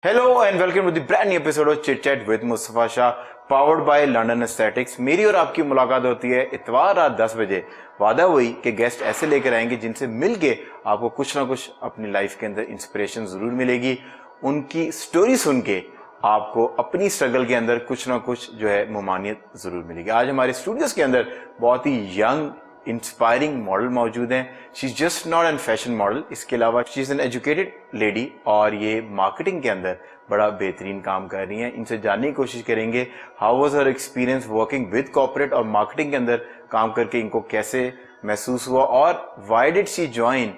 Hello and welcome to the brand new episode of Chit Chat with Mustafa Shah, powered by London Aesthetics। मेरी और आपकी मुलाकात होती है इतवार रात 10 बजे। वादा वही कि गेस्ट ऐसे लेकर आएंगे जिनसे मिलके आपको कुछ ना कुछ अपनी लाइफ के अंदर इंस्पिरेशन जरूर मिलेगी। उनकी स्टोरी सुन के आपको अपनी स्ट्रगल के अंदर कुछ ना कुछ जो है मुमानियत जरूर मिलेगी। आज हमारे स्टूडियोज के अंदर बहुत ही यंग इंस्पायरिंग मॉडल मौजूद हैं। She is just not an fashion model, इसके अलावा she is an educated lady और ये मार्केटिंग के अंदर बड़ा बेहतरीन काम कर रही हैं। इनसे जानने की कोशिश करेंगे how was her experience working with corporate और मार्केटिंग के अंदर काम करके इनको कैसे महसूस हुआ और why did she join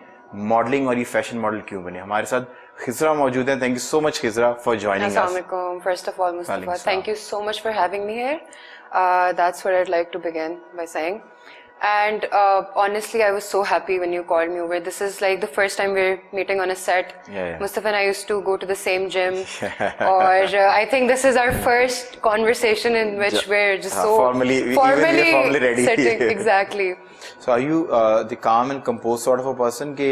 modelling और ये फैशन मॉडल क्यों बने। हमारे साथ खिजरा मौजूद हैं। Thank you so much खिजरा for joining us. First of all, Mustafa, thank you so much for having me here. That's what I'd like to begin by saying. And honestly, I was so happy when you called me over. This is like the first time we're meeting on a set. Yeah. Mustafa and I used to go to the same gym. Or I think this is our first conversation in which we're just so formally ready. sitting. Exactly. So are you the calm and composed sort of a person कि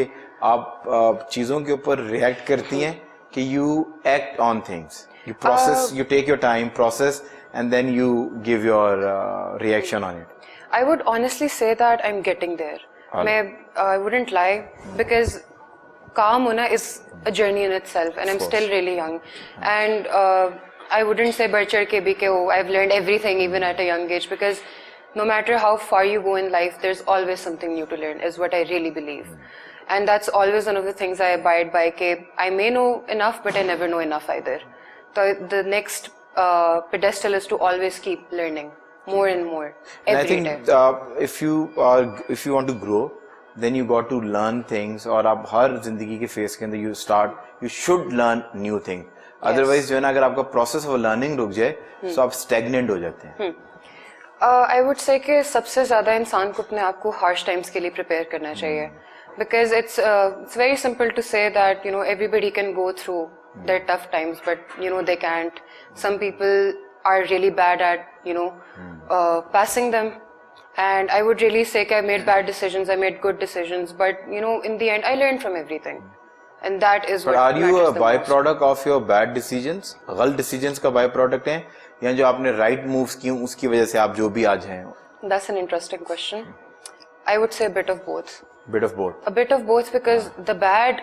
आप चीज़ों के ऊपर react करती हैं कि you act on things, you process, you take your time, process, and then you give your reaction on it? I would honestly say that I'm getting there. I wouldn't lie because calm hona is a journey in itself, and I'm still really young. And I wouldn't say बढ़ चढ़ के भी कि I've learned everything even at a young age, because no matter how far you go in life, there's always something new to learn, is what I really believe. And that's always one of the things I abide by, कि I may know enough but I never know enough either. So the next pedestal is to always keep learning more and more every day. And I think if you want to grow, then you got to learn things. और आप हर जिंदगी के face के अंदर you should learn new thing. Otherwise जो है ना, अगर आपका process of learning रुक जाए तो आप stagnant हो जाते हैं। I would say कि सबसे ज़्यादा इंसान को अपने आप को harsh times के लिए prepare करना चाहिए, because it's very simple to say that everybody can go through their tough times, but they can't. Some people are really bad at passing them, and I would really say I made bad decisions, I made good decisions, but in the end I learned from everything, and that is what matters the most. But are you a byproduct of your bad decisions? गलत decisions का byproduct हैं या जो आपने right moves की उसकी वजह से आप जो भी आज हैं? That's an interesting question. I would say a bit of both. Bit of both. A bit of both, because the bad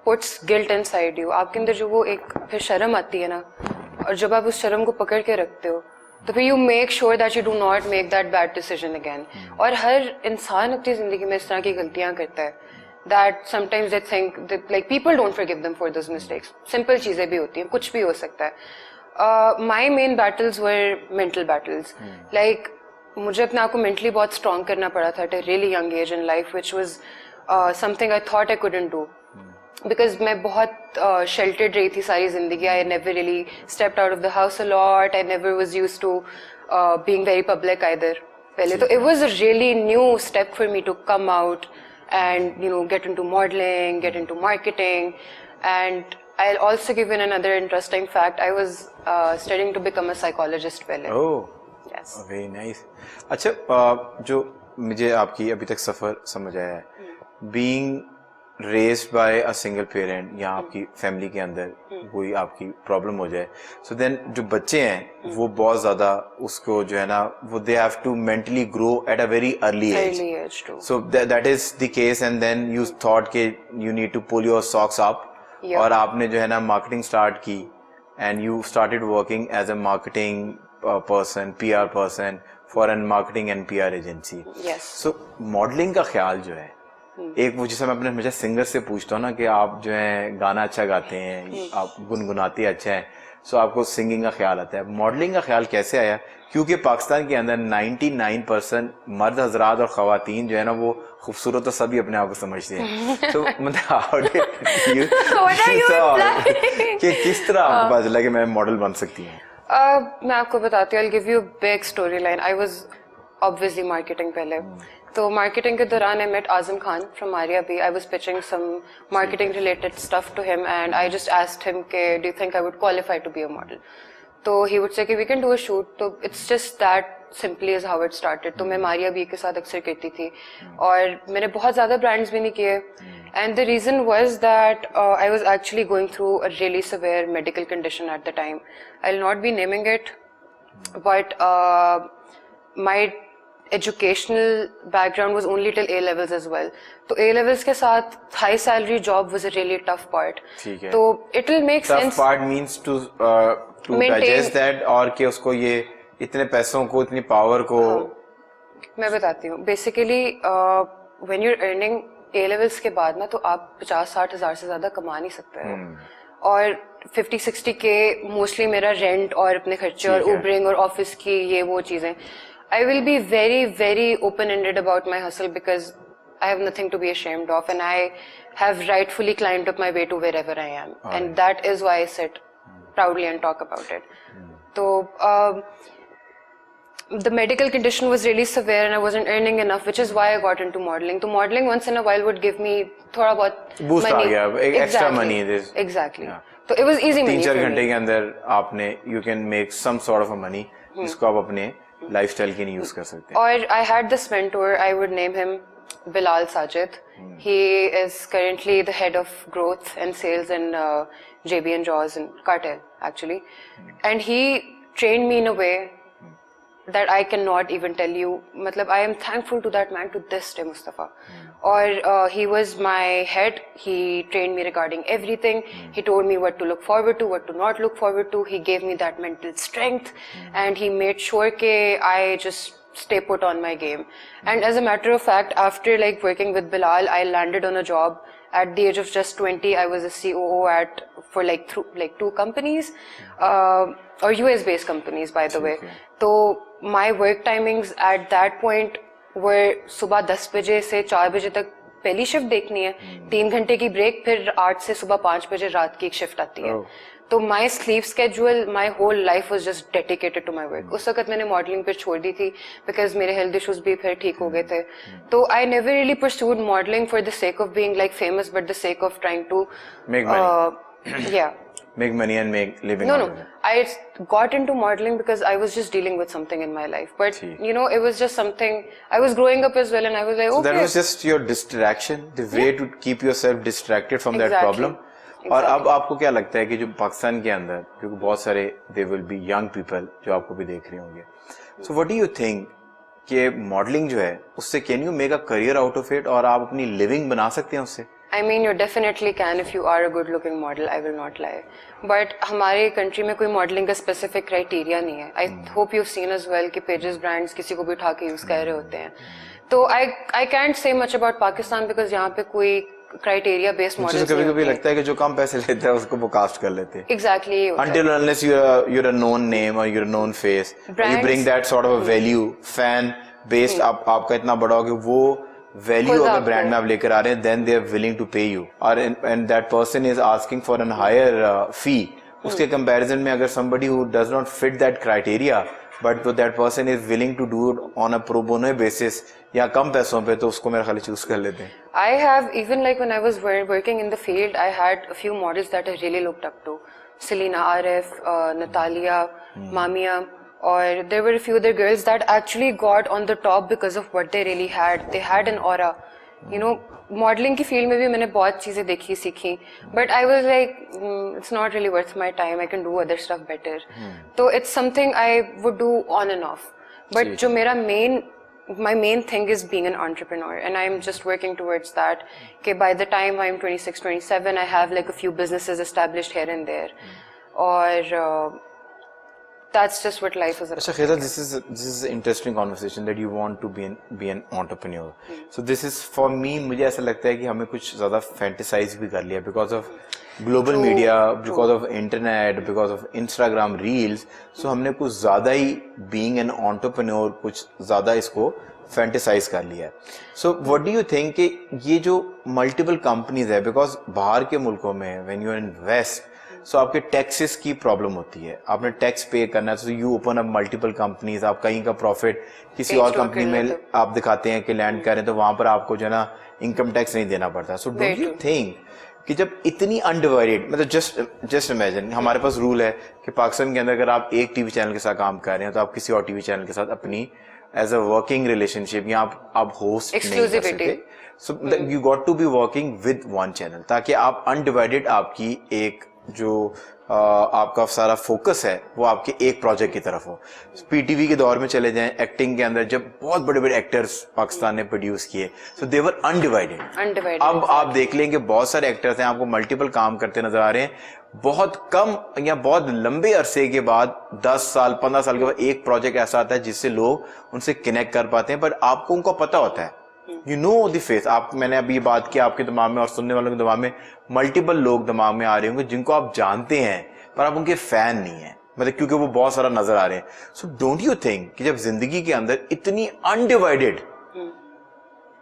puts guilt inside you. आपके अंदर जो वो एक फिर शर्म आती है ना, और जब आप उस शर्म को पकड़ के रखते हो तो फिर you make sure that you do not make that bad decision again. और हर इंसान अपनी जिंदगी में इस तरह की गलतियां करता है that sometimes they think that like people don't forgive them for those mistakes. Simple चीजें भी होती हैं, कुछ भी हो सकता है. My main battles were mental battles. Like मुझे अपने आप को mentally बहुत strong करना पड़ा था at a really young age in life, which was something I thought I couldn't do. Because मैं बहुत sheltered रही थी सारी जिंदगी. I never really stepped out of the house a lot. I never was used to being very public either. पहले तो it was a really new step for me to come out and get into modeling, get into marketing. And I'll also give you another interesting fact. I was studying to become a psychologist पहले. Oh, yes. Very nice. अच्छा, जो मुझे आपकी अभी तक सफर समझ आया है, being raised by a single parent या आपकी फैमिली के अंदर कोई आपकी प्रॉब्लम हो जाए, so then जो बच्चे हैं वो बहुत ज़्यादा उसको जो है ना वो they have to mentally grow at a very early age. Early age, true. So that is the case, and then you thought कि you need to pull your socks up. Yeah. और आपने जो है ना मार्केटिंग स्टार्ट की and you started working as a marketing person, PR person for a marketing and PR agency. Yes. So modeling का ख्याल जो है, एक वो जिसे मैं अपने हमेशा सिंगर से पूछता हूँ ना कि आप जो है गाना अच्छा गाते हैं, आप गुनगुनाते अच्छा है, सो आपको सिंगिंग का ख्याल आता है, मॉडलिंग का ख्याल कैसे आया? क्योंकि पाकिस्तान के अंदर 99% मर्द हजरात और ख़वातीन जो है ना वो खूबसूरत तो सभी अपने आप को समझते हैं। तो मतलब कि किस तरह आपको पता चला कि मैं मॉडल बन सकती हूँ? मैं आपको बताती हूँ. I'll give you a big storyline. I was obviously marketing पहले. तो marketing के दौरान I met Azam Khan from Arya B. I was pitching some marketing related stuff to him, and I just asked him कि do you think I would qualify to be a model? तो he would say कि we can do a shoot. तो it's just that simply is how it started. तो मैं Maria B के साथ अक्सर करती थी और मैंने बहुत ज़्यादा ब्रांड्स भी नहीं किए. And the reason was that I was actually going through a really severe medical condition at the time. I'll not be naming it, but my educational background was only till A levels as well. तो A levels के साथ high salary job was a really tough part. ठीक है. तो it will make tough sense. part means to digest that, और कि उसको ये इतने पैसों को, इतनी पावर को. मैं बताती हूँ. Basically when you're earning A levels के बाद ना, तो आप 50-60 हज़ार से ज्यादा कमा नहीं सकते हो. और 50-60 के मोस्टली मेरा रेंट और अपने खर्चे और उबरिंग और ऑफिस की ये वो चीजें. I will be very, very open-ended about my hustle because I have nothing to be ashamed of, and I have rightfully climbed up my way to wherever I am. And that is why I sit proudly and talk about it. So, the medical condition was really severe and I wasn't earning enough, which is why I got into modeling. So modeling once in a while would give me thoda bahut boost money. आ गया, एक extra money. Exactly. So it was easy money. 3-4 घंटे के अंदर आपने you can make some sort of a money जिसको आप अपने lifestyle के लिए use कर सकते हैं. और I had this mentor, I would name him Bilal Sajid. He is currently the head of growth and sales in JB and Jaws and Cartel actually, and he trained me in a way that I cannot even tell you. मतलब I am thankful to that man to this day, Mustafa. Or he was my head. He trained me regarding everything. He told me what to look forward to, what to not look forward to. He gave me that mental strength, and he made sure that I just stay put on my game. And as a matter of fact, after like working with Bilal, I landed on a job at the age of just 20. I was a COO for like 2 companies, or US based companies, by the way. So my work timings at that point were सुबह 10 बजे से 4 बजे तक पहली shift देखनी है, 3 घंटे की ब्रेक, फिर 8 से सुबह 5 बजे रात की एक शिफ्ट आती है. तो my sleep schedule, my whole life was just dedicated to my work. उस वक्त मैंने मॉडलिंग पे छोड़ दी थी because मेरे हेल्थ इश्यूज भी फिर ठीक हो गए थे. तो I never really pursued modeling for the sake of being like famous, but the sake of trying to make money. Yeah. Make money and make living. No. I got into modeling because I was just dealing with something in my life. But you know, it was just something. I was growing up as well, and I was like, okay. So that was just your distraction, the way to keep yourself distracted from that problem. और अब आपको क्या लगता है कि जो पाकिस्तान के अंदर, क्योंकि बहुत सारे there will be young people जो आपको भी देख रहे होंगे. So what do you think कि मॉडलिंग जो है उससे can you make a career out of it, और आप अपनी living बना सकते हैं उससे? I mean, you definitely can if you are a good-looking model. I will not lie. But हमारे country में कोई modeling का specific criteria नहीं है. I hope you've seen as well कि pages brands किसी को भी उठा के use कर रहे होते हैं. तो I can't say much about Pakistan because यहाँ पे कोई criteria based models नहीं होते. कभी-कभी लगता है कि जो कम पैसे लेता है उसको वो cast कर लेते हैं. Exactly. Until unless you're a known name or you're a known face, you bring that sort of a value, fan based. आपका इतना बड़ा हो कि वो वैल्यू अगर ब्रांड में आप लेकर आ रहे हैं, then they are willing to pay you, और and that person is asking for an higher fee. उसके comparison में अगर somebody who does not fit that criteria, but that person is willing to do it on a pro bono basis या कम पैसों पे, तो उसको मेरा ख्याल चूज कर लेते हैं. I have, even like when I was working in the field, I had a few models that I really looked up to. Selena Arif, Natalia, Mamia. Or there were a few other girls that actually got on the top because of what they really had. They had an aura. You know, modeling की field में भी मैंने बहुत चीजें देखी सीखी. But I was like, it's not really worth my time. I can do other stuff better. So it's something I would do on and off. But जो मेरा my main thing is being an entrepreneur, and I'm just working towards that. Okay, by the time I'm 26, 27, I have like a few businesses established here and there. Or that's just what life is about. अच्छा खेजा, this is an interesting conversation that you want to be an entrepreneur. So this is for me, मुझे ऐसा लगता है कि हमें कुछ ज़्यादा fantasize भी कर लिया because of global media, because of internet, because of Instagram reels. So हमने कुछ ज़्यादा ही being an entrepreneur कुछ ज़्यादा इसको fantasize कर लिया. So what do you think कि ये जो multiple companies है, because बाहर के मुल्कों में when you invest, सो आपके टैक्सेस की प्रॉब्लम होती है, आपने टैक्स पे करना है. So you open up multiple companies, आप कहीं का प्रॉफिट किसी और कंपनी में आप दिखाते हैं कि लैंड करें, तो वहां पर आपको जो है ना इनकम टैक्स नहीं देना पड़ता. सो डोंट यू थिंक कि जब इतनी अनडिवाइडेड, मतलब जस्ट इमेजिन, हमारे पास रूल है कि पाकिस्तान के अंदर अगर आप एक टीवी चैनल के साथ काम कर रहे हैं तो आप किसी और टीवी चैनल के साथ अपनी एज अ वर्किंग रिलेशनशिप या आप होस्ट नहीं कर Exclusivity. सकते. So you got to be working with one channel ताकि आप अनडिवाइडेड आपकी एक जो आपका सारा फोकस है वो आपके एक प्रोजेक्ट की तरफ हो. पीटीवी के दौर में चले जाएं, एक्टिंग के अंदर जब बहुत बड़े बड़े एक्टर्स पाकिस्तान ने प्रोड्यूस किए, सो दे वर अनडिवाइडेड. अब आप देख लेंगे बहुत सारे एक्टर्स हैं आपको मल्टीपल काम करते नजर आ रहे हैं. बहुत कम या बहुत लंबे अरसे के बाद 10 साल 15 साल के बाद एक प्रोजेक्ट ऐसा आता है जिससे लोग उनसे कनेक्ट कर पाते हैं. बट आपको उनको पता होता है, यू नो द फेस. आप मैंने अभी बात की आपके दिमाग में और सुनने वालों के दिमाग में मल्टीपल लोग दिमाग में आ रहे होंगे जिनको आप जानते हैं पर आप उनके फैन नहीं है, मतलब क्योंकि वो बहुत सारा नजर आ रहे हैं. सो डोंट यू थिंक कि जब जिंदगी के अंदर इतनी अनडिवाइडेड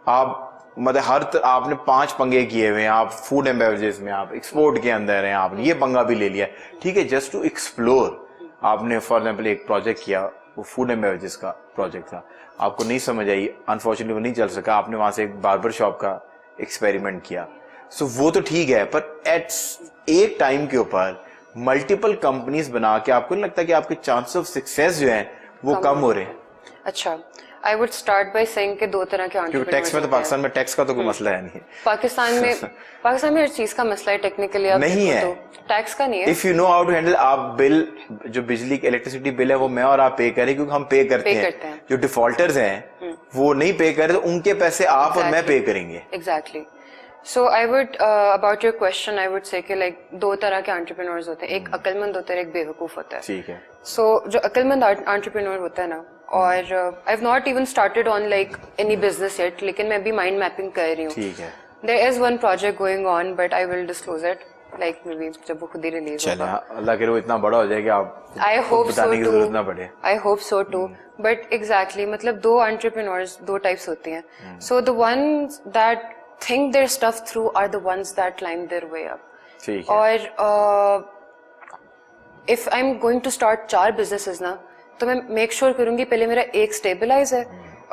आप मतलब आपने 5 पंगे किए हुए हैं, आप फूड एंड बेवरेजेस में, आप एक्सपोर्ट के अंदर हैं, आपने ये पंगा भी ले लिया, ठीक है, जस्ट टू एक्सप्लोर. आपने फॉर एग्जाम्पल एक प्रोजेक्ट किया, वो फूड एंड बेवरेजेस का प्रोजेक्ट था, आपको नहीं समझ आई, अनफॉर्चुनेटली वो नहीं चल सका, आपने वहां से एक बार्बर शॉप का एक्सपेरिमेंट किया. सो वो तो ठीक है, पर एट एक टाइम के ऊपर मल्टीपल कंपनीज बना के आपको नहीं लगता कि आपके चांस ऑफ सक्सेस जो है वो कम हो रहे हैं? अच्छा, I would start by saying कि 2 तरह के क्योंकि टैक्स में तो पाकिस्तान में टैक्स का तो कोई मसला है नहीं. पाकिस्तान में हर चीज का मसला है टेक्निकली. आप नहीं है, टैक्स का नहीं है. If you know how to handle. आप बिल जो बिजली की इलेक्ट्रिसिटी बिल है वो मैं और आप पे करें क्योंकि हम पे करते हैं. जो डिफॉल्टर्स हैं वो नहीं पे कर रहे तो उनके पैसे आप और मैं पे करेंगे. Exactly. So I would about your question I would से कि लाइक 2 तरह के एंटरप्रेन्योर्स होते हैं, एक अक्लमंद होता है, एक बेवकूफ होता है. ठीक है. सो जो अक्लमंद एंटरप्रेन्योर होता है ना, और I have not even started on like any business yet, लेकिन मैं भी माइंड मैपिंग कर रही हूँ. ठीक है. There is one project going on but I will disclose it like maybe जब वो खुद ही रिलीज होगा. अल्लाह करे वो इतना बड़ा हो जाए कि आप आई होप बताने की जरूरत ना पड़े. I hope so too. But exactly मतलब 2 एंटरप्रेन्योर्स 2 टाइप्स होती हैं. So the ones that think their stuff through are the ones that climb their way up. ठीक है. और if I'm going to start 4 businesses ना, तो मैं make sure करूंगी पहले मेरा एक stabilize है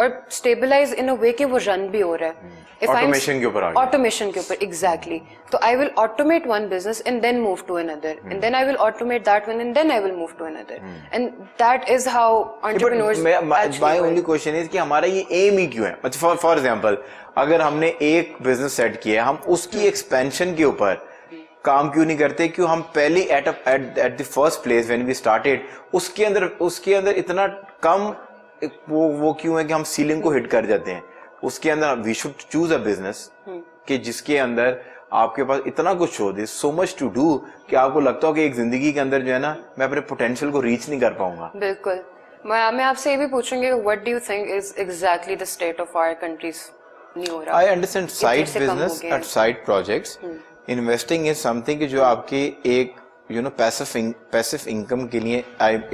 और stabilize in a way कि वो run भी हो रहा है. Automation के ऊपर आ गया. Automation के ऊपर exactly. तो I will automate one business and then move to another, and then I will automate that one and then I will move to another, and that is how entrepreneurs actually. My only question is कि हमारा ये aim ही क्यों है? मतलब for example, अगर हमने एक business set किया, हम उसकी एक्सपेंशन के ऊपर काम क्यों नहीं करते? क्यों हम पहले at the first place when we started उसके अंदर इतना कम वो क्यों है कि हम सीलिंग को हिट कर जाते हैं? उसके अंदर we should choose a business कि जिसके अंदर आपके पास इतना कुछ हो, they so much to do कि आपको लगता हो कि एक जिंदगी के अंदर जो है ना मैं अपने पोटेंशियल को रीच नहीं कर पाऊंगा. बिल्कुल. मैं आपसे ये भी पूछूंगी, what do you think is exactly the state of our countries? I understand side business and side projects. Investing is something कि जो आपके एक passive income के लिए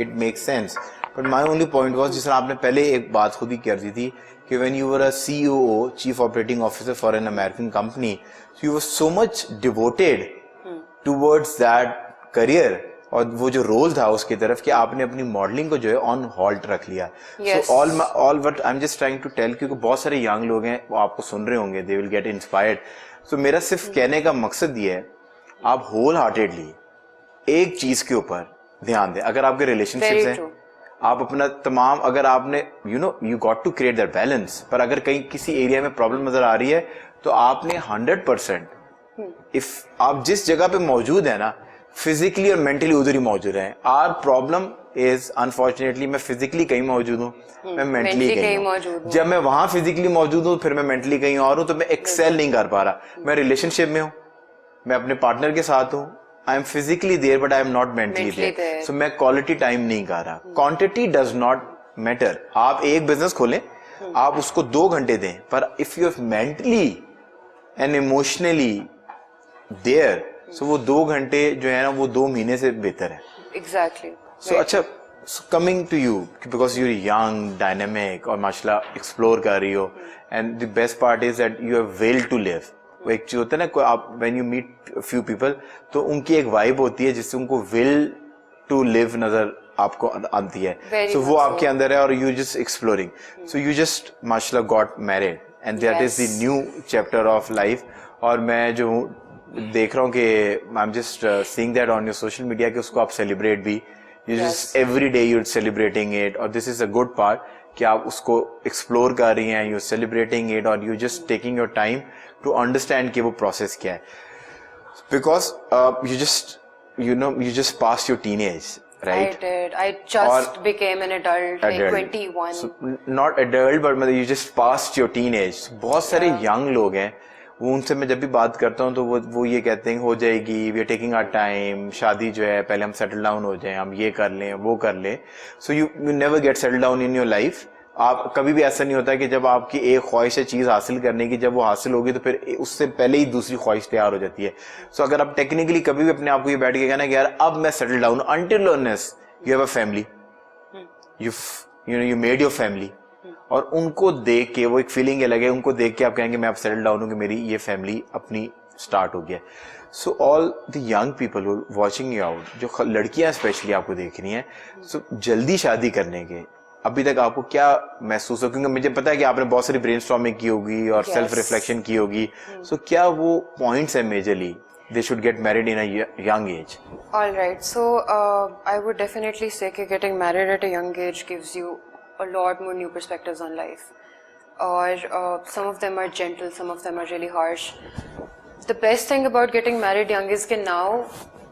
it makes sense. But my only point was जिस तरह आपने पहले एक बात खुद ही कर दी थी कि when you were a COO, Chief Operating Officer for an American company, so you were so much devoted towards that career और वो जो रोल था उसकी तरफ कि आपने अपनी मॉडलिंग को जो है ऑन हॉल्ट रख लिया. So all what I am just trying to tell, क्योंकि बहुत सारे यंग लोग हैं वो आपको सुन रहे होंगे, दे विल गेट इंस्पायर्ड. सो मेरा सिर्फ कहने का मकसद ये है, आप होल हार्टेडली एक चीज के ऊपर ध्यान दें. अगर आपके रिलेशनशिप्स हैं, आप अपना तमाम, अगर आपने you got to create that balance, पर अगर कहीं किसी एरिया में प्रॉब्लम नजर आ रही है तो आपने 100% इफ आप जिस जगह पे मौजूद है ना फिजिकली और मेंटली उधर ही मौजूद हैं. आर प्रॉब्लम इज अनफॉर्चुनेटली मैं फिजिकली कहीं मौजूद हूँ, मैं मेंटली कहीं मौजूद हूँ. जब मैं वहां फिजिकली मौजूद हूँ फिर मैं मेंटली कहीं और हूँ, तो मैं एक्सेल नहीं कर पा रहा. मैं रिलेशनशिप में हूँ, मैं अपने पार्टनर के साथ हूँ, I am physically there but I am not mentally there. So मैं क्वालिटी टाइम नहीं कर रहा. Quantity does not matter. आप एक बिजनेस खोलें, आप उसको 2 घंटे दें, पर if you are mentally and emotionally there, so वो 2 घंटे जो है ना वो 2 महीने से बेहतर है. एग्जैक्टली. सो अच्छा, coming to you, because you are young, dynamic और माशाल्लाह एक्सप्लोर कर रही हो, and the best part is that you have will to live. वो एक चीज होता है ना, आप when you meet few people तो उनकी एक वाइब होती है जिससे उनको विल टू लिव नजर आपको आती है. सो वो आपके अंदर है और you just exploring. So you just माशाल्लाह got married and that is the new chapter of life. और मैं जो देख रहा हूँ कि I am just seeing that on your social media कि उसको आप सेलिब्रेट भी, you just every day you are celebrating it, और this is a good part कि आप उसको एक्सप्लोर कर रही हैं, यू सेलिब्रेटिंग इट और you just taking your time to understand कि वो प्रोसेस क्या है, because you just passed your teenage, right? I did. I just became an adult, like Adult. 21. So, not adult, but मतलब you just passed your teenage. बहुत सारे young लोग हैं, वो उनसे मैं जब भी बात करता हूँ तो वो ये कहते हैं हो जाएगी, we are taking our time, शादी जो है पहले हम settle down हो जाएं, हम ये कर लें वो कर लें. So you never get settled down in your life. आप कभी भी ऐसा नहीं होता कि जब आपकी एक ख्वाहिश है चीज़ हासिल करने की, जब वो हासिल होगी तो फिर उससे पहले ही दूसरी ख्वाहिश तैयार हो जाती है. सो अगर आप टेक्निकली कभी भी अपने आप को ये बैठ के कहना कि यार अब मैं settle down, until unless you have a family, you made your family, और उनको देख के वो एक फीलिंग अलग है, उनको देख के आप कहेंगे मैं अब सेटल डाउन हूँ कि मेरी ये फैमिली अपनी स्टार्ट हो गया. So all the young people watching you out, जो लड़कियां स्पेशली आपको देख रही हैं, सो जल्दी शादी करने के अभी तक आपको क्या महसूस हो, क्योंकि मुझे पता है कि आपने बहुत सारी ब्रेनस्टॉर्मिंग की होगी और सेल्फ रिफ्लेक्शन की होगी, सो क्या वो पॉइंट्स है majorly they should get married in a young age? All right. So I would definitely say that getting married at a young age gives you a lot more new perspectives on life. Or some of them are gentle, some of them are really harsh. The best thing about getting married young is that now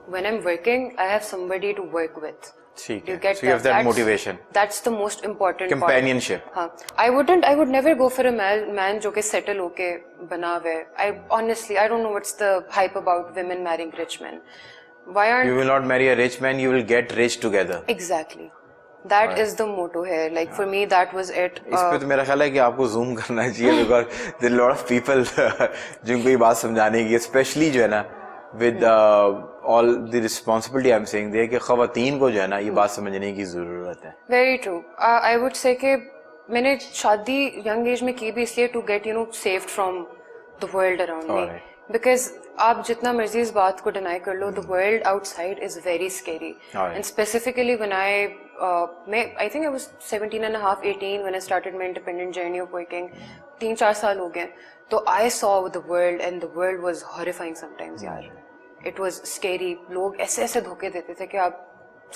when I'm working, I have somebody to work with. ठीक You है. get So you have that that's- motivation, That's the most important companionship. part. हाँ, I would never go for a man जो के settle होके बना हुआ है. I don't know what's the hype about women marrying rich men. Why aren't You will not marry a rich man, you will get rich together. exactly? That is the motto here. Like for me, that was it. इस पे तो मेरा ख्याल है कि आपको zoom करना चाहिए, because there are lot of people जिनको ये बात समझाने की, स्पेशली जो है ना with all the responsibility I am saying there कि खवातीन को जो है ना ये बात समझने की जरूरत है. Very true. I would say कि मैंने शादी young age में की भी इसलिए to get saved from the world around me. Alright. Because आप जितना मर्जी इस बात को deny कर लो, the world outside is very scary. Alright. And specifically when I think I was 17 and a half, 18 when I started my independent journey of working. 3-4 साल हो गए. तो I saw the world and the world was horrifying sometimes यार. It was scary. लोग ऐसे ऐसे धोखे देते थे कि आप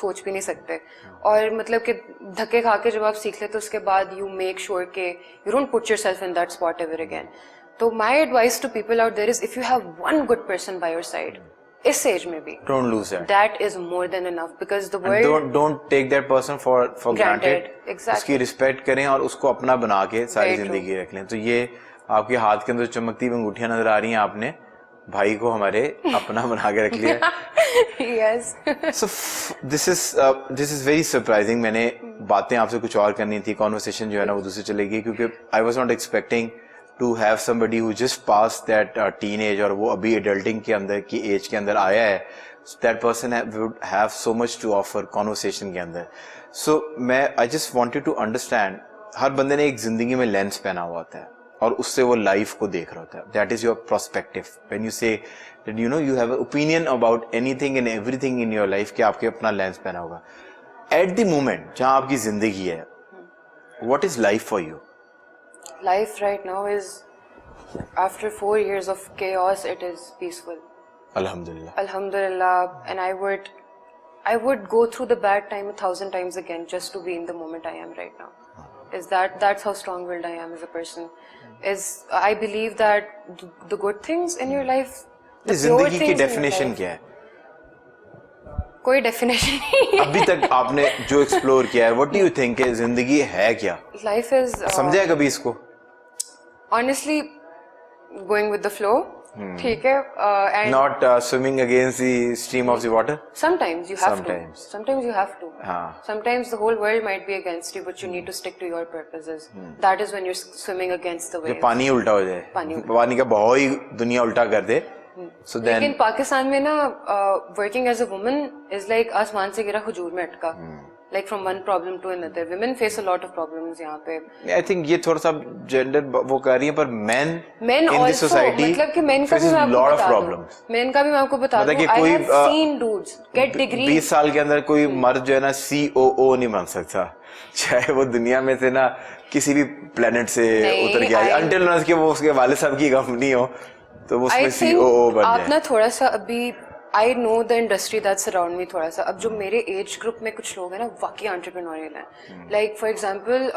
सोच भी नहीं सकते. और मतलब कि धक्के खा के जब आप सीख लेते उसके बाद you make sure कि you don't put yourself in that spot ever again. तो my advice to people out there is if you have one good person by your side, इस एज में भी, Don't lose that. that is more than enough because the And world don't take that person for granted. Exactly. उसकी respect करें और उसको अपना बना के सारी Very true. जिंदगी रख लें. तो ये आपके हाथ के अंदर चमकती हुई अंगूठियां नजर आ रही हैं, आपने भाई को हमारे अपना बना के रख लिया. yes. So this is very surprising. मैंने बातें आपसे कुछ और करनी थी, कॉन्वर्सेशन जो है ना वो दूसरी चलेगी, क्योंकि I was not expecting to have somebody who just passed that teenage और वो अभी adulting के अंदर की एज के अंदर आया है. That person would have so much to offer conversation के अंदर. So I just wanted to understand, हर बंदे ने एक जिंदगी में लेंस पहना हुआ होता है और उससे वो लाइफ को देख रहा होता है. That is your perspective. When you say that you have an opinion about anything and everything in your life कि आपके अपना लेंस पहना होगा. At the moment जहाँ आपकी जिंदगी है, what is life for you? Life right now is, after 4 years of chaos, it is peaceful. Alhamdulillah. Alhamdulillah. And I would go through the bad time 1,000 times again just to be in the moment I am right now. That's how strong-willed I am as a person. I believe that the good things in your life, the pure जिंदगी की things in your definition life, क्या है? कोई definition नहीं है. अभी तक आपने जो एक्सप्लोर किया है, व्हाट डू यू थिंक है जिंदगी है क्या? Life is समझा है कभी इसको? honestly going with the flow. ठीक है. And Not swimming against the stream of the water. sometimes you have Sometimes. to. Sometimes you have to. हाँ. Sometimes the whole world might be against you, but you need to stick to your purposes. That is when you're swimming against the जब waves. पानी उल्टा हो जाए, पानी पानी का बहाव ही दुनिया उल्टा कर दे, so then लेकिन पाकिस्तान में ना working as a woman is like आसमान से गिरा खजूर में अटका. Like from one problem to another. Women face a lot of problems यहाँ पे. I think ये थोड़ा सा जेंडर वो कर रही है, पर men Men in this also, society मतलब कि men का भी faces मैं आपको lot of बता दूं. problems. Men का भी मैं आपको बता मतलब दूं. कि I कोई, have seen dudes get degrees. 20 साल के अंदर कोई मर्द जो है ना COO नहीं बन सकता, चाहे वो दुनिया में से ना किसी भी प्लेनेट से नहीं, उतर गया, until unless कि वो उसके वाले साहब की कंपनी हो तो वो I उसमें think COO बन आप जाए. ना थोड़ा सा अभी I know the industry that's around me थोड़ा सा. अब जो मेरे एज ग्रुप में कुछ लोग हैं ना वाकई एंटरप्रेन्योरियल हैं. Like for example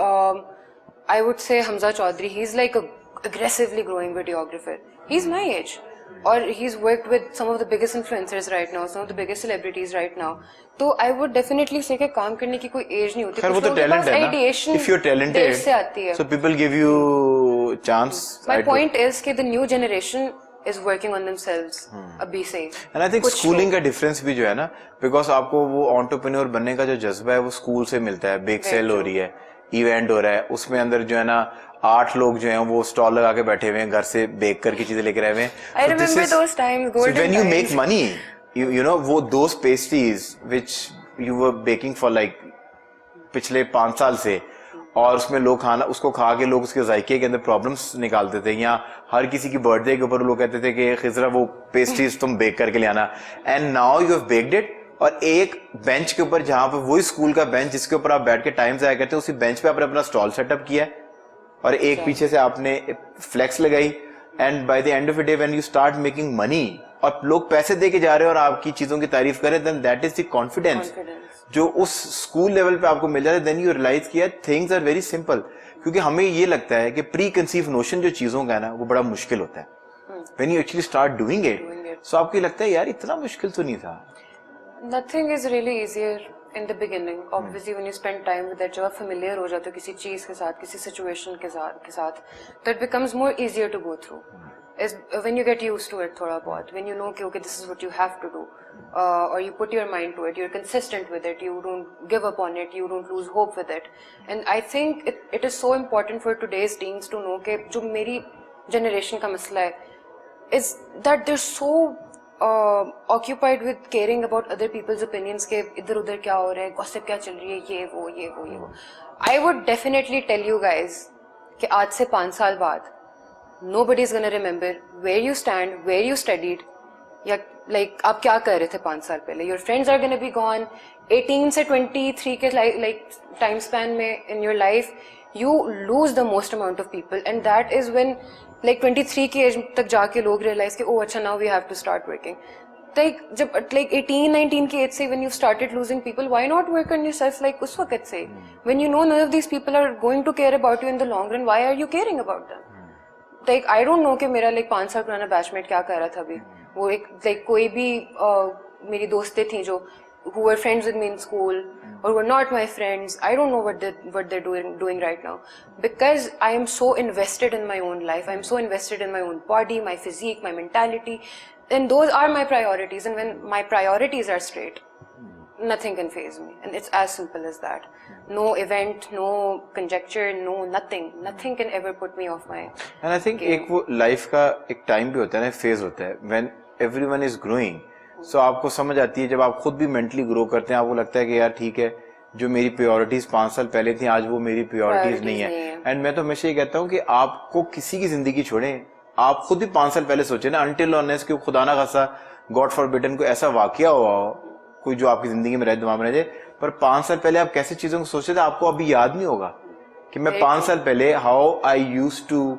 I would say Hamza Chaudhary, he is like aggressively growing videographer. He's my age. Or he's worked with some of the biggest influencers right now, some of the biggest celebrities right now. तो I would definitely say कि काम करने की कोई as नहीं होती. खैर वो तो टैलेंट है ना. If you're talented, से आती है. So people give you chance. My point is कि the new generation is working on themselves अभी से. And I think schooling का difference भी जो है ना, because आपको वो entrepreneur बनने का जो जज्बा है वो स्कूल से मिलता है. बिग सेल हो रही है, इवेंट हो रहा है, उसमें अंदर जो है ना 8 लोग जो हैं वो स्टॉल लगा के बैठे हुए हैं, घर से बेक करके चीजें लेकर आए हुए हैं. I remember those times, golden times. So when you make money, you know वो those pastries which you were baking for like पिछले 5 साल से, और उसमें लोग खाना उसको खा के लोग उसके जायके के अंदर प्रॉब्लम्स निकालते थे, या हर किसी की बर्थडे के ऊपर लोग कहते थे कि खिजरा वो पेस्ट्रीज तुम बेक करके ले आना. And now you have baked it, और एक बेंच के ऊपर जहां पर वही स्कूल का बेंच जिसके ऊपर आप बैठ के टाइम जाया करते हैं, उसी बेंच पे आपने अपना स्टॉल सेटअप किया है और एक पीछे से आपने फ्लेक्स लगाई. And by the end of the day when you start making money और लोग पैसे दे के जा रहे हैं और आपकी चीजों की तारीफ कर रहे हैं, then that is the confidence जो उस स्कूल लेवल पे आपको मिल जाता है. देन यू रियलाइज किया थिंग्स आर वेरी सिंपल. क्योंकि हमें ये लगता है कि प्री कंसीव नोशन जो चीजों का है ना वो बड़ा मुश्किल होता है. When you actually start doing it, so आपको लगता है यार इतना मुश्किल तो नहीं था. Nothing is really easier in the beginning. Obviously, when you spend time with that, जब आप familiar हो जाते हो किसी चीज के साथ, किसी situation के साथ, तो it becomes more easier to go through. Is when you get used to it थोड़ा बहुत, when you know कि okay this is what you have to do, or you put your mind to it, you're consistent with it, you don't give up on it, you don't lose hope with it. And I think it is so important for today's teens to know कि जो मेरी generation का मसला है is that they're so occupied with caring about other people's opinions के इधर उधर क्या हो रहा है, gossip क्या चल रही है, ये वो. I would definitely tell you guys कि आज से 5 साल बाद nobody is gonna remember where you stand, where you studied, या like आप क्या कर रहे थे 5 साल पहले. Your friends are gonna be gone. 18 से 23 के like time span में in your life you lose the most amount of people, and that is when like 23 की एज तक जाके लोग रियलाइज कि ओ अच्छा now we have to start working. Like जब लाइक 18-19 की एज से when you started losing people, why not work on yourself like उस वक्त से, when you know none of these people are going to care about you in the long run, why are you caring about them. Like I don't know कि मेरा like 5 साल पुराना batchmate क्या कर रहा था अभी. वो एक लाइक कोई भी मेरी दोस्तें थी जो who were friends with me in school or were not my friends. I don't know what they're doing right now, because I am so invested in my own life. I'm so invested in my own body, my physique, my mentality, and those are my priorities. And when my priorities are straight, nothing can faze me, and it's as simple as that. No event, no conjecture, no nothing can ever put me off my. And I think एक वो life का एक time भी होता है ना, phase होता है when everyone is growing. So आपको समझ आती है जब आप खुद भी मेंटली ग्रो करते हैं, आपको लगता है कि यार ठीक है जो मेरी प्रायोरिटीज 5 साल पहले थी आज वो मेरी प्रायोरिटीज नहीं है. एंड मैं तो हमेशा ये कहता हूँ कि आपको किसी की जिंदगी छोड़ें, आप खुद भी 5 साल पहले सोचे ना, अनटिल ऑनेस्ट कि खुदा ना खासा गॉड फॉरबिडन कोई ऐसा वाकया हुआ हो कोई जो आपकी जिंदगी में रहे, दिमाग में रह जाए, पर 5 साल पहले आप कैसे चीजों को सोचते थे आपको अभी याद नहीं होगा कि मैं 5 साल पहले how I used to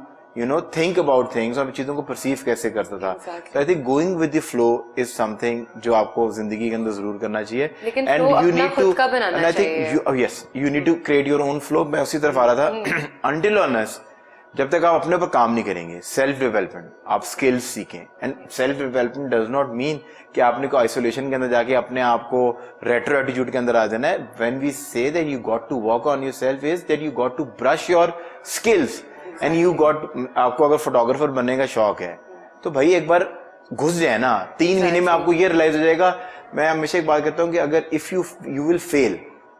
think about things और चीजों को परसीव कैसे करता था. So I think going with the flow is something जो आपको जिंदगी के अंदर जरूर करना चाहिए. लेकिन and you need to and I think you need to create your own flow. मैं उसी तरफ आ रहा था. Until unless जब तक आप अपने ऊपर काम नहीं करेंगे, सेल्फ डेवलपमेंट, आप स्किल्स सीखें. And self development does not mean कि आपने को आइसोलेशन के अंदर जाके अपने आप को रेट्रो एटीट्यूड के अंदर आ जाना है. When we say that you got to work on yourself is that you got to brush your skills. And you got, आपको अगर फोटोग्राफर बनने का शौक है तो भाई एक बार घुस जाए ना, 3 महीने में आपको ये रियलाइज हो जाएगा. मैं हमेशा एक बात कहता हूँ कि अगर if you will fail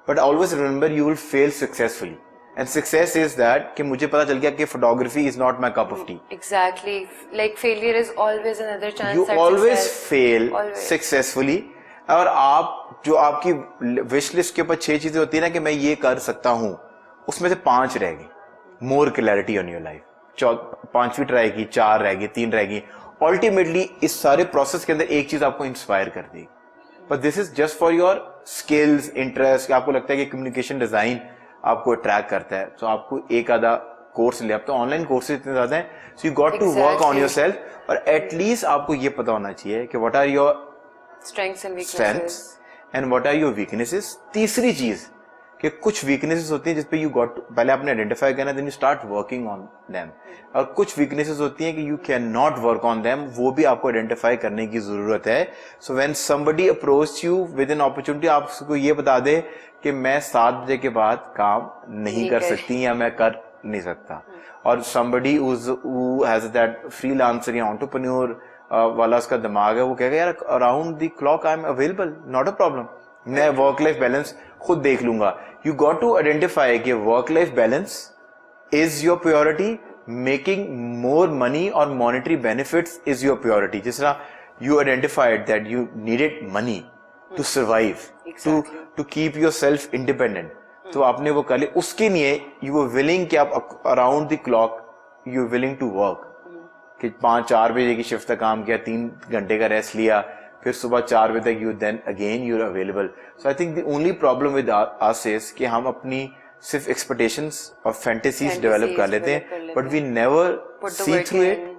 but always remember you will fail successfully. And success is that कि मुझे पता चल गया कि photography is not my cup of T. Exactly, like failure is always another chance. You always fail successfully. और आप जो आपकी विश लिस्ट के ऊपर 6 चीजें होती है ना कि मैं ये कर सकता हूँ, उसमें से 5 रह गई. More clarity on your life. 5वीं ट्राई की, 4 रह गई, 3 रह गई. अल्टीमेटली इस सारे प्रोसेस के अंदर एक चीज आपको इंस्पायर कर देगी. But this is just for your skills, interest. आपको लगता है कि कम्युनिकेशन डिजाइन आपको अट्रैक्ट करता है, तो आपको एक आधा कोर्स ले. अब तो ऑनलाइन कोर्सेज इतने ज्यादा हैं, so you got to work on yourself. और एटलीस्ट आपको ये पता होना चाहिए कि what are your Strengths and weaknesses. Strengths and what are your weaknesses. तीसरी चीज कि कुछ वीकनेसेस होती हैं जिसपे यू गॉट पहले आपने आइडेंटिफाई करना, then you start working on them. और कुछ वीकनेसेस होती हैं कि you can not work on them, वो भी आपको आइडेंटिफाई करने की जरूरत है. So when somebody approach you with an opportunity, आप उसको ये बता दे कि मैं 7 बजे के बाद काम नहीं कर सकती या मैं कर नहीं सकता. और somebody who has that freelancer या entrepreneur वाला उसका दिमाग है, वो कहेगा यार around the clock I am available, not a problem, मैं वर्क लाइफ बैलेंस खुद देख लूंगा. यू गॉट टू आइडेंटिफाई कि work life balance is your priority, making more money और monetary benefits is your priority. जिस तरह you identified that you needed money to survive, to keep your self independent, तो आपने वो कर लिया. उसके लिए यू आर विलिंग कि आप around the clock you are willing to work, कि 5-4 बजे की शिफ्ट तक काम किया, 3 घंटे का रेस्ट लिया, फिर सुबह 4 बजे तक you then again you are available. So I think the only problem with us is कि हम अपनी सिर्फ एक्सपेक्टेशंस और फैंटेसीज डेवलप कर लेते हैं, but we never see through it,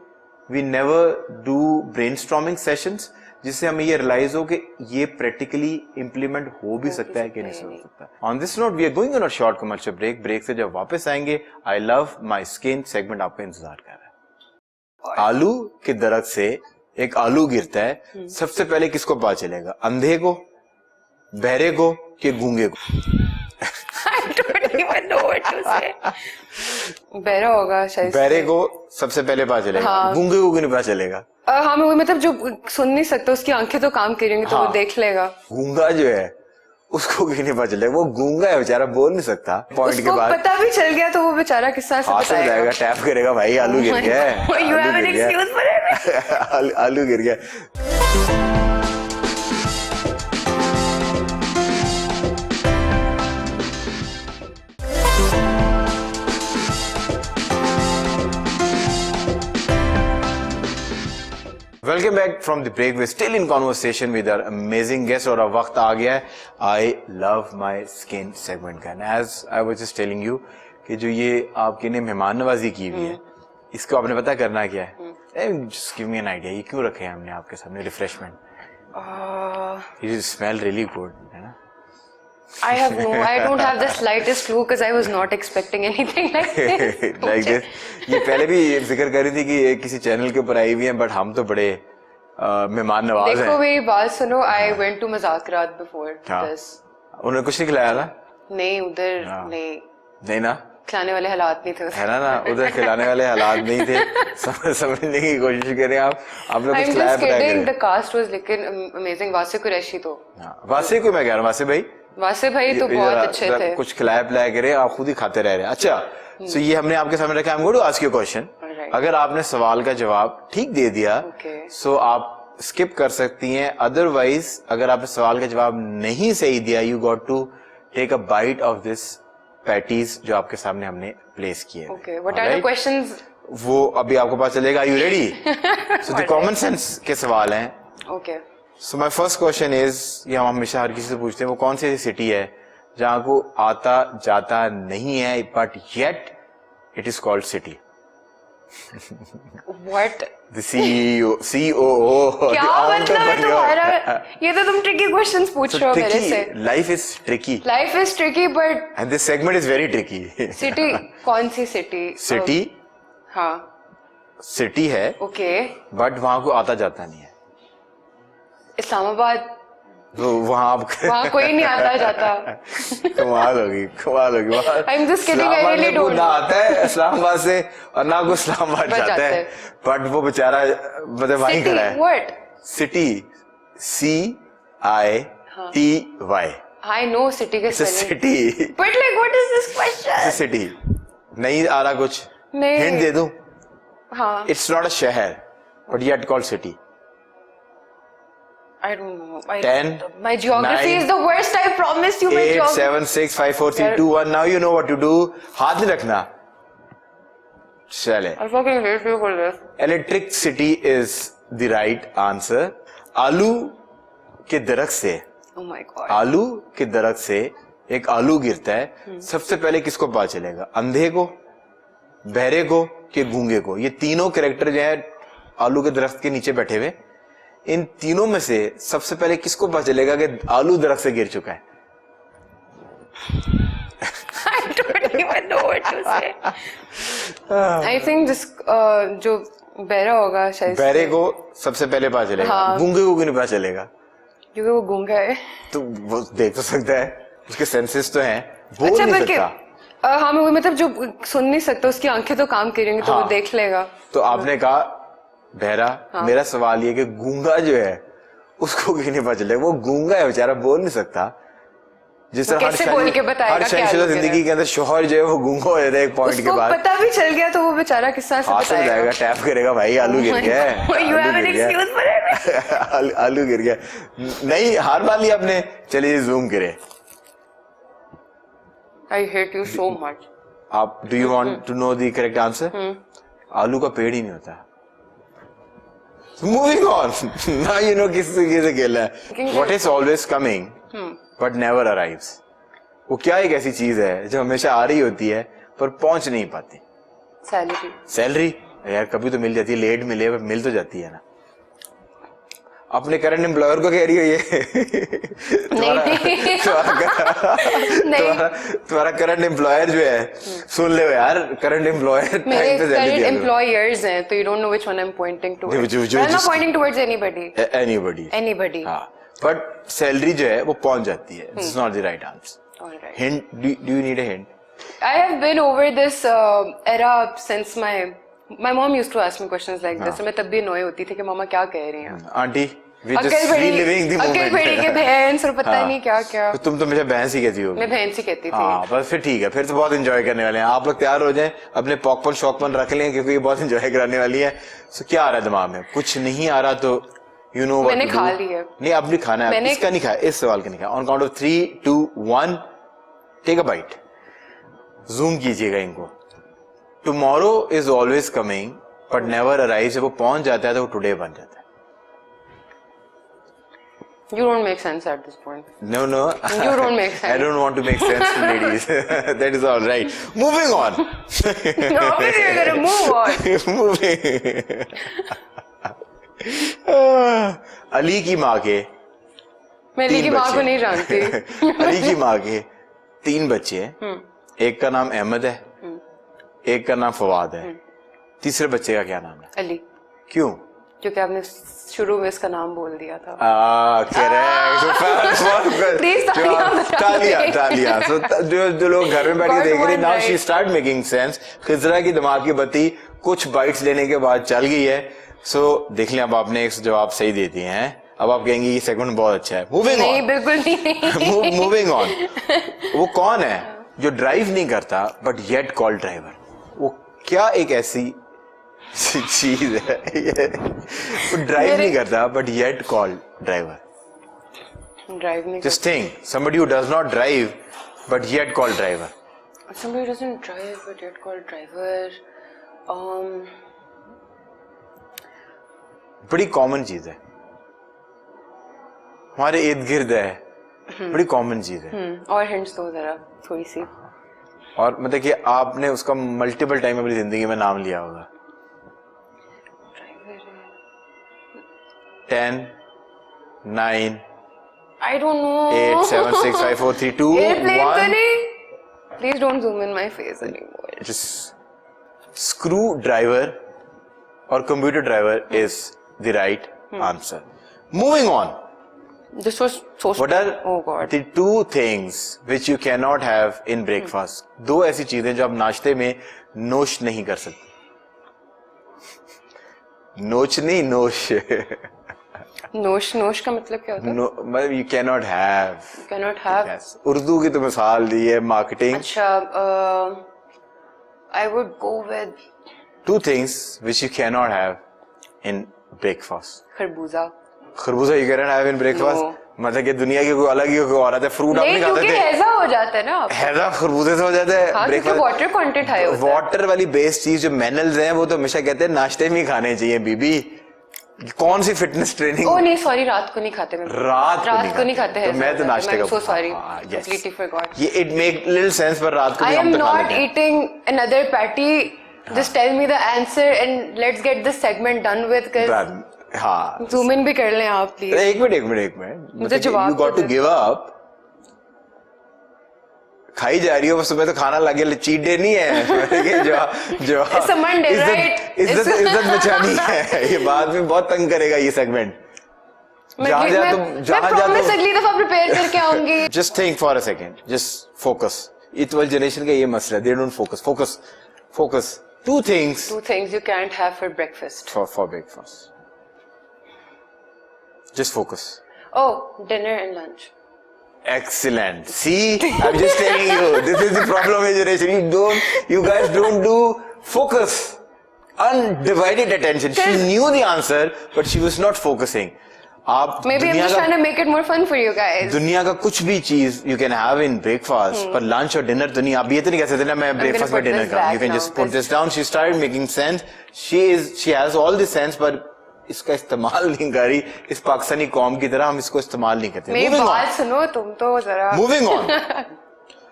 we never do brainstorming sessions जिससे हमें ये रियलाइज हो कि ये प्रैक्टिकली इंप्लीमेंट हो भी सकता है कि नहीं हो सकता. On this note we are going on a short commercial break. Break से जब वापस आएंगे, I love my skin segment आपका इंतजार कर रहा है. आलू के दरख्त से एक आलू गिरता है, सबसे पहले किसको पता चलेगा? अंधे को, बहरे को, कि गूंगे को? I don't even know what to say. बहरा होगा शायद. बहरे को सबसे पहले पता चलेगा. हाँ. गूंगे को नहीं पता चलेगा. हाँ, मैं मतलब जो सुन नहीं सकता उसकी आंखें तो काम करेंगी, तो हाँ. वो देख लेगा. गूंगा जो है उसको क्यों नहीं पता चलेगा? वो गूंगा है बेचारा, बोल नहीं सकता. पॉइंट के बाद पता भी चल गया तो वो बेचारा किस तरह से बताएगा? टैप करेगा, भाई आलू गिर गया है, You have an excuse for it. आलू गिर गया. Welcome back from the break. We still in conversation with our amazing guest और अब वक्त आ गया है I love my skin segment का. As I was just telling you कि जो ये आपके ने मेहमान नवाजी की हुई है, इसको आपने पता करना क्या है? Just give me an idea, ये क्यों रखे हैं हमने आपके सामने? Refreshment. It smell really good, है ना? I don't have the slightest clue because I was not expecting anything like this. Like this. ये पहले भी जिक्र कर रही थी कि ये किसी चैनल के ऊपर आई हुई हैं, बट हम तो बड़े मेहमान नवाज हैं. देखो मेरी बात सुनो, I went to मज़ाकरात before this. उन्होंने कुछ नहीं खिलाया ना? नहीं, उधर नहीं ना, खिलाने वाले हालात नहीं थे, है ना, उधर खिलाने वाले हालात नहीं थे. समझने की कोशिश करें आप. आपने कुछ खिलाया पता है? The cast was लेकिन amazing. वासे कुरैशी तो, वासे को मैं कह रहा हूँ, वासे भाई तो बहुत अच्छे थे. कुछ खिलाया पिलाया करे, आप खुद ही खाते रह रहे हैं. अच्छा, तो ये हमने आपके सामने रखा. I am going to ask you question. अगर आपने सवाल का जवाब ठीक दे दिया सो आप स्किप कर सकती हैं. अदरवाइज अगर आपने सवाल का जवाब नहीं सही दिया, you got to take a bite of this patties जो आपके सामने हमने प्लेस किए. Okay, what are the questions? वो अभी आपको पता चलेगा. Are you ready? So the common sense के सवाल हैं. Okay. So my first question is, ये हम हमेशा हर किसी से पूछते हैं, वो कौन सी सिटी है जहां को आता जाता नहीं है but yet it is called city? What? The COO क्या मतलब है तुम्हारा? ये तो तुम ट्रिकी क्वेश्चंस पूछ रहे हो मेरे से. Life is tricky. Life is tricky but and this segment is very tricky. City कौन सी सिटी? सिटी, हाँ सिटी है. ओके. बट वहां को आता जाता नहीं है. इस्लामाबाद. तो वहां कोई नहीं आता जाता. कमाल होगी. I'm just kidding, I really don't know. ना आता है इस्लामाबाद से और ना को इस्लामाबाद जाता है, बट वो बेचारा मतलब वहीं खड़ा है. What? City, CITY. I know city के spelling. City. But like what is this question? City नहीं आ रहा कुछ? नहीं. हिंट दे दूं? हाँ. It's not a शहर, but yet called city. I don't know. 10, my geography 9, is the worst. I promise you. 8, 7, 6, 5, 4, 3, 2, 1. Now you know what to do. हाथ नहीं रखना. चले. I fucking hate you for this. Electric city is the right answer. आलू के दरख्त से. Oh my God. आलू के दरख्त से एक आलू गिरता है, सबसे पहले किसको पता चलेगा? अंधे को, बहरे को, कि गूंगे को? ये तीनों कैरेक्टर जो है आलू के दरख्त के नीचे बैठे हुए, इन तीनों में से सबसे पहले किसको पता चलेगा कि आलू दरख्त से गिर चुका है? I don't even know what to say. I think this जो बहरा होगा शायद बहरे को सबसे पहले पता चलेगा। हाँ। गूंगे को क्यों नहीं पता चलेगा? क्योंकि वो गूंगा है। तो वो देख तो सकता है, उसके सेंसेस तो हैं, बोल अच्छा, नहीं बल्कि सकता। हाँ मैं मतलब जो सुन नहीं सकता उसकी आंखें तो काम करेंगी तो हाँ। वो देख लेगा। तो आपने कहा बहरा, मेरा सवाल ये कि गूंगा जो है उसको क्यों नहीं पता चलेगा? वो गूंगा है बेचारा, बोल नहीं सकता। जिस तरह कैसे बोल के बताएगा हर क्या शहंशाह लोग जिंदगी के अंदर शोहर जो है वो गूंगा हो जाता है एक पॉइंट के उसको बाद। पता भी चल गया तो वो बेचारा किस तरह से हाथ में बताएगा? जाएगा, टैप करेगा, भाई आलू गिर गया है, You have an excuse for it? आलू गिर गया। नहीं, हार मान लिया आपने, चलिए जूम करे। I hate you so much. आप do you want to know the correct answer? आलू का पेड़ ही नहीं होता। Moving on, now you know किस तरीके से खेलना है। What is always coming but never arrives? वो क्या एक ऐसी चीज है जो हमेशा आ रही होती है पर पहुंच नहीं पाती? Salary. सैलरी यार कभी तो मिल जाती है, लेट मिले पर मिल तो जाती है ना। अपने करंट एम्प्लॉयर को कह रही हो ये? तुम्हारा करंट एम्प्लॉयर जो है, सुन ले यार, करंट एम्प्लॉयर मेरे current employers हैं तो you don't know which one I'm pointing towards. I'm not pointing towards anybody. Anybody. हाँ, बट सैलरी जो है वो पहुंच जाती है। This is not the right answer. Alright. Hint? Do you need a hint? I have been over this era since my mom used to ask me questions like this. मैं तब भी annoy होती थी कि मामा क्या कह रही हैं? Aunty, we just reliving the moment. अक्ल बड़ी के भैंस और पता नहीं क्या क्या। तो तुम तो मुझे भैंस ही कहती हो। मैं भैंस ही कहती थी। हाँ, बस फिर ठीक है, फिर तो बहुत एंजॉय करने वाले हैं आप लोग। तैयार हो जाएं, अपने पॉकपन शौकपन रख लें क्योंकि ये बहुत एंजॉय कराने वाली है। सो क्या आ रहा है दिमाग में? कुछ नहीं आ रहा तो यू नो मैंने खा लिया। नहीं, अब नहीं खाना है, इसका नहीं खाया, इस सवाल का नहीं खाया। On count of 3, 2, 1 take a bite. Zoom कीजिएगा इनको। Tomorrow is always coming but never arrives. जब वो पहुंच जाता है तो वो टुडे बन जाता है। You don't make sense at this point. No. You don't make sense. I don't want to make sense to ladies. That is all right. Moving on. No, we're gonna move on. Moving. Ali की माँ के मैं अली की माँ को नहीं जानती। अली की माँ के 3 बच्चे हैं। एक का नाम अहमद है, एक का नाम फवाद है, तीसरे बच्चे का क्या नाम है? अली। क्यों? क्योंकि आपने शुरू में इसका नाम बोल दिया था। करेक्ट। तालियां। जो लोग घर में बैठ के देख रहे हैं, now she start making sense. Khizra की दिमाग की बत्ती कुछ बाइट्स लेने के बाद चल गई है। सो देख लें, अब आपने एक जवाब सही दे दिए हैं। अब आप कहेंगे ये सेगमेंट बहुत अच्छा है। Moving on. नहीं, बिल्कुल नहीं। Moving on. वो कौन है जो ड्राइव नहीं करता बट येट कॉल्ड ड्राइवर? वो क्या एक ऐसी चीज है वो ड्राइव नहीं करता but yet called driver? Drive नहीं। Just think, somebody who does not drive but yet called driver. Somebody who doesn't drive but yet called driver. बड़ी कॉमन चीज है, हमारे इर्द गिर्द है, बड़ी कॉमन चीज है। और हिंट्स दो जरा थोड़ी सी। और मतलब कि आपने उसका मल्टीपल टाइम अपनी जिंदगी में नाम लिया होगा। 10, 9, I don't know. 8, 7, 6, 5, 4, 3, 2, Airplane तो 1. नहीं? Please don't zoom in my face anymore. Just screwdriver or computer driver is the right answer. Moving on. This was so. What are Oh God. the 2 things which you cannot have in breakfast? 2 ऐसी चीजें जो आप नाश्ते में नोश नहीं कर सकते। नोच नहीं, नोश। नोश का मतलब क्या होता है? मतलब you cannot have. You cannot have. Yes. Urdu की तो मिसाल दी है, मार्केटिंग। अच्छा, I would go with 2 things which you cannot have in breakfast. खरबूजा। खरबूजा you cannot have in breakfast? No. मतलब कि दुनिया की कोई अलग ही कोई औरत है, फ्रूट आप नहीं खाते क्योंकि थे? हैजा हो जाता है ना। हैजा खरबूजे से हो जाता है। हाँ, क्योंकि वाटर कंटेंट हाई होता है। वाटर वाली बेस्ड चीज जो मिनरल्स हैं वो तो हमेशा कहते हैं नाश्ते में ही खाने चाहिए। बीबी कौन सी फिटनेस ट्रेनिंग? ओ नहीं, सॉरी, रात को नहीं खाते। मैं रात को नहीं खाते हैं। तो मैं तो नाश्ते का। So sorry, yes. completely forgot. ये इट मेक लिटिल सेंस, पर रात को I भी am हम तो खा not लेते हैं। eating another patty. Just tell me the answer and let's get this segment done with. Cause हाँ जूम इन भी कर लें आप प्लीज। एक मिनट मुझे जवाब you got to give up. खाई जा रही हो बस, तुम्हें तो खाना लगे, चीट डे नहीं है जो It's a Monday, right? इज्जत बचानी है। ये बाद में बहुत तंग करेगा ये सेगमेंट। मैं प्रॉमिस अगली दफा प्रिपेयर करके आऊंगी। Just think for a second, just focus. इस वाली जनरेशन का ये मसला है, they don't focus. Two things you can't have for breakfast. For breakfast. Just focus. Oh, dinner and lunch. Excellent. See, I'm just telling you, this is the problem with generation. You guys don't do focus. Undivided attention. She knew the answer, but she was not focusing. आप Maybe I'm just trying to make it more fun for you guys. दुनिया का कुछ भी चीज you can have in breakfast, पर lunch और dinner तो नहीं। आप ये तो नहीं कह सकते ना मैं breakfast में dinner करूँ। You can just put this down. She started making sense. She has all the sense, पर इसका इस्तेमाल नहीं कर रही। इस पाकिस्तानी कौम की तरह हम इसको इस्तेमाल नहीं करते। मेरी बात सुनो तुम तो जरा। Moving on.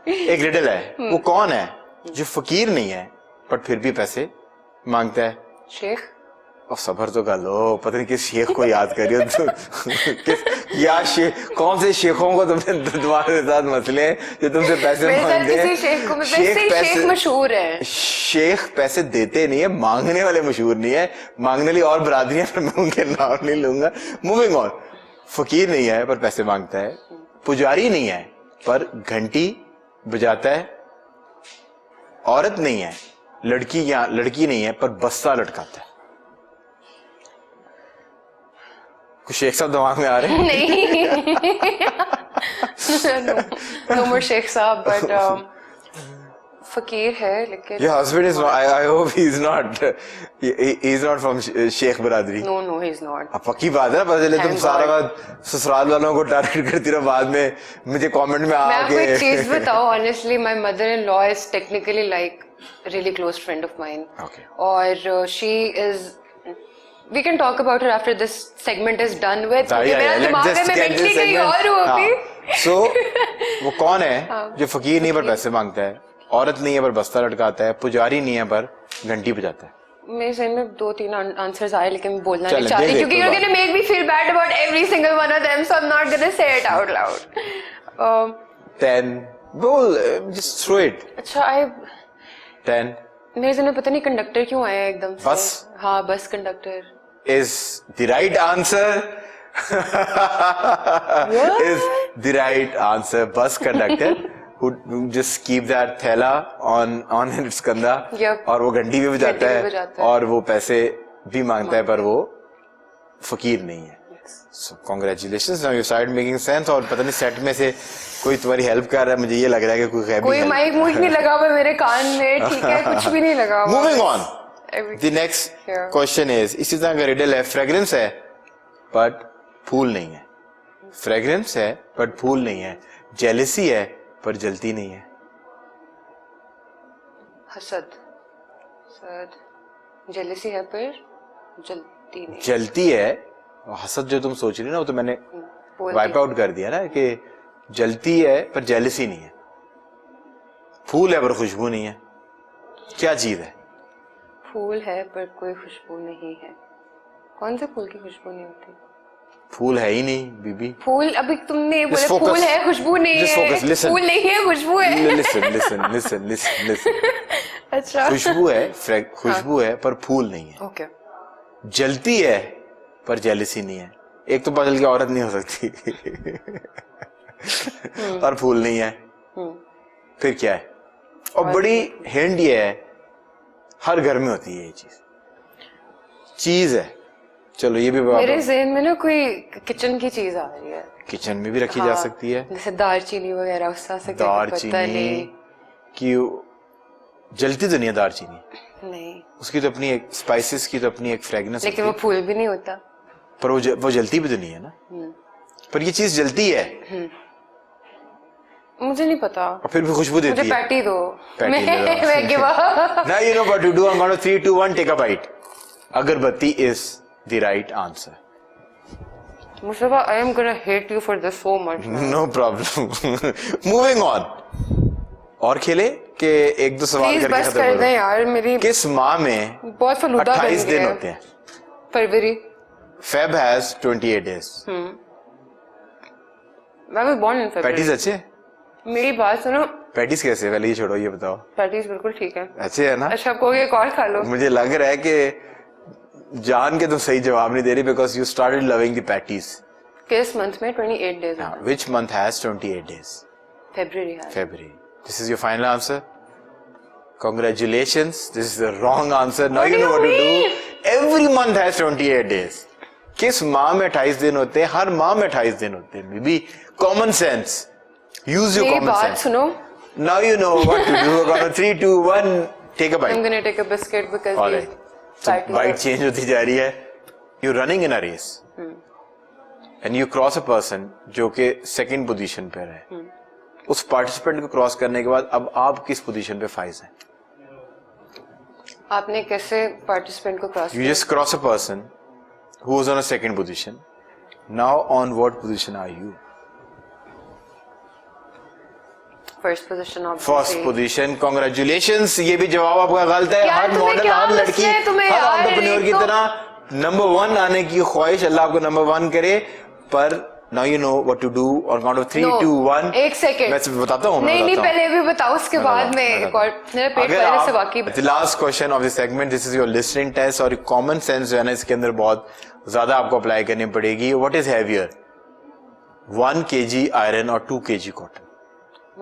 एक रिडल है, वो कौन है जो फकीर नहीं है पर फिर भी पैसे मांगता है? शेख। और सबर तो कर लो, पता नहीं किस शेख को याद करियो कौन से शेखों को तुमने तुम्हारे साथ मसले जो तुमसे पैसे मांगते हैं? शेख मशहूर है। शेख पैसे देते नहीं है, मांगने वाले मशहूर नहीं है। मांगने वाली और बरादरियां, पर मैं उनके नाम नहीं लूंगा। Moving on. फकीर नहीं है पर पैसे मांगता है, पुजारी नहीं है पर घंटी बजाता है, औरत नहीं है, लड़की नहीं है पर बस्ता लटकाता है। कुछ शेख साहब दिमाग में आ रहे हैं? नहीं। no more शेख साहब, but फकीर है लेकिन। Your husband is not. I hope he's not. He's not from Sheikh बरादरी। No, he's not. अब पक्की बात है ना, पता चले तुम सारा बात ससुराल वालों को टारगेट करती रहो, बाद में मुझे कमेंट में आके। मैं आपको एक चीज बताऊं, honestly, my mother-in-law is technically like really close friend of mine. Okay. और she is. We can talk about her after this segment is done with. मेरा दिमाग में मैं mentally कहीं और हूँ अभी। So वो कौन है जो फकीर नहीं पर पैसे मांगता है, औरत नहीं है पर बस्ता लटकाता है, पुजारी नहीं है पर घंटी बजाता है? मेरे सही में 2-3 आंसर्स आए लेकिन मैं बोलना नहीं चाहती क्योंकि you're gonna make me feel bad about every single one of them, so I'm not gonna say it out loud. 10. बोल, just throw it. अच्छा, 10. मेरे से पता नहीं कंडक्टर क्यों आया एकदम से। बस? हाँ, bus conductor is the right answer. Is the right answer. Bus conductor who just keep that thela on its कंधा, और वो घंटी भी बजाता है और वो पैसे भी मांगता है, पर वो फकीर नहीं है। So congratulations, now you started making sense। और पता नहीं सेट में से कोई तुम्हारी हेल्प कर रहा है, मुझे ये लग रहा है कि कोई माइक नहीं लगा हुआ मेरे कान में, ठीक है, कुछ भी नहीं लगा हुआ। Moving on. The next question is, इसी तरह का रिडल है, फ्रेग्रेंस है बट फूल नहीं है। फ्रेग्रेंस है बट फूल नहीं है, जेलसी है पर जलती नहीं है। हसद। जेलसी है पर जलती नहीं। जलती है, हसद जो तुम सोच रही ना वो तो मैंने वाइप आउट कर दिया ना, कि जलती है पर जेलसी नहीं है, फूल है पर खुशबू नहीं है। क्या चीज है? फूल है पर कोई खुशबू नहीं है। कौन से फूल की खुशबू नहीं होती? फूल है ही नहीं बीबी। फूल, अभी तुमने बोले फूल है खुशबू नहीं है। फूल नहीं है, खुशबू है। लिसन। अच्छा, खुशबू है, खुशबू है पर फूल नहीं है। ओके। जलती है पर जेलसी नहीं है। एक तो बदल के औरत नहीं हो सकती और फूल नहीं है, फिर क्या है? और बड़ी हिंट ये है, हर घर में होती है ये चीज है। चलो ये भी मेरे ज़हन में ना कोई किचन की चीज आ रही है। किचन में भी रखी जा सकती है, जैसे दालचीनी वगैरह, उससे सकता है। दालचीनी की जलती तो नहीं है दालचीनी, नहीं, उसकी तो अपनी एक स्पाइसेस की तो अपनी एक फ्रेग्रेंस, लेकिन वो फूल भी नहीं होता। पर वो जलती भी तो नहीं है ना। पर ये चीज जलती है, मुझे नहीं पता, और फिर भी खुशबू देती है। मुझे पैटी दो। मैं give up. Now you know what to do. I'm going to 3, 2, 1 take a bite. अगरबत्ती is the right answer. Mustafa, I am gonna hate you for this so much. No problem. Moving on. और खेले कि एक दो सवाल करके बस कर दें यार। मेरी किस माह में बहुत फलूदा 28 दिन होते हैं? फरवरी। Feb has 28 days. I was born in February. Patties अच्छे हैं? मेरी बात सुनो. पैटीज कैसे? पहले ये छोड़ो, ये बताओ. पैटीज बिल्कुल ठीक है. अच्छे है ना? अच्छा आपको एक और खा लो. मुझे लग रहा है कि जान के तुम सही जवाब नहीं दे रही because you started loving the patties. किस मंथ में 28 days? Which month has 28 days? February has. February. This is your final answer? Congratulations. This is the wrong answer. Now you know what to do. Every month has 28 days. किस माह में 28 दिन होते हैं? हर माह में 28 दिन होते हैं. Maybe common sense. Use your common sense. मेरी बात सुनो. Now you know what to do. We're gonna 3, 2, 1. Take a bite. I'm gonna take a biscuit because All right. So bite change होती जा रही है. You're running in a race. And you cross a person जो कि second position पे है. उस participant को क्रॉस करने के बाद अब आप किस पोजीशन पे फाइज हैं? आपने कैसे पार्टिसिपेंट को cross You just cross a person who was on a second position. Now on what position are you? First position of first position. Congratulations. ये भी जवाब आपका गलत है. हर मॉडल, हर लड़की, हर एंटरप्रेन्योर की तरह नंबर 1 आने की ख्वाहिश, अल्लाह आपको नंबर 1 करे. पर now you know what to do on count of 3, 2, 1. एक सेकंड. मैं बताता हूँ. नहीं पहले भी बताओ, उसके बाद में एक और. मेरा पेट पहले से वाकई. The last question of the segment, this is your listening test और common sense जो है ना इसके अंदर बहुत ज्यादा आपको अप्लाई करनी पड़ेगी. What is heavier? 1 kg iron or 2 kg cotton?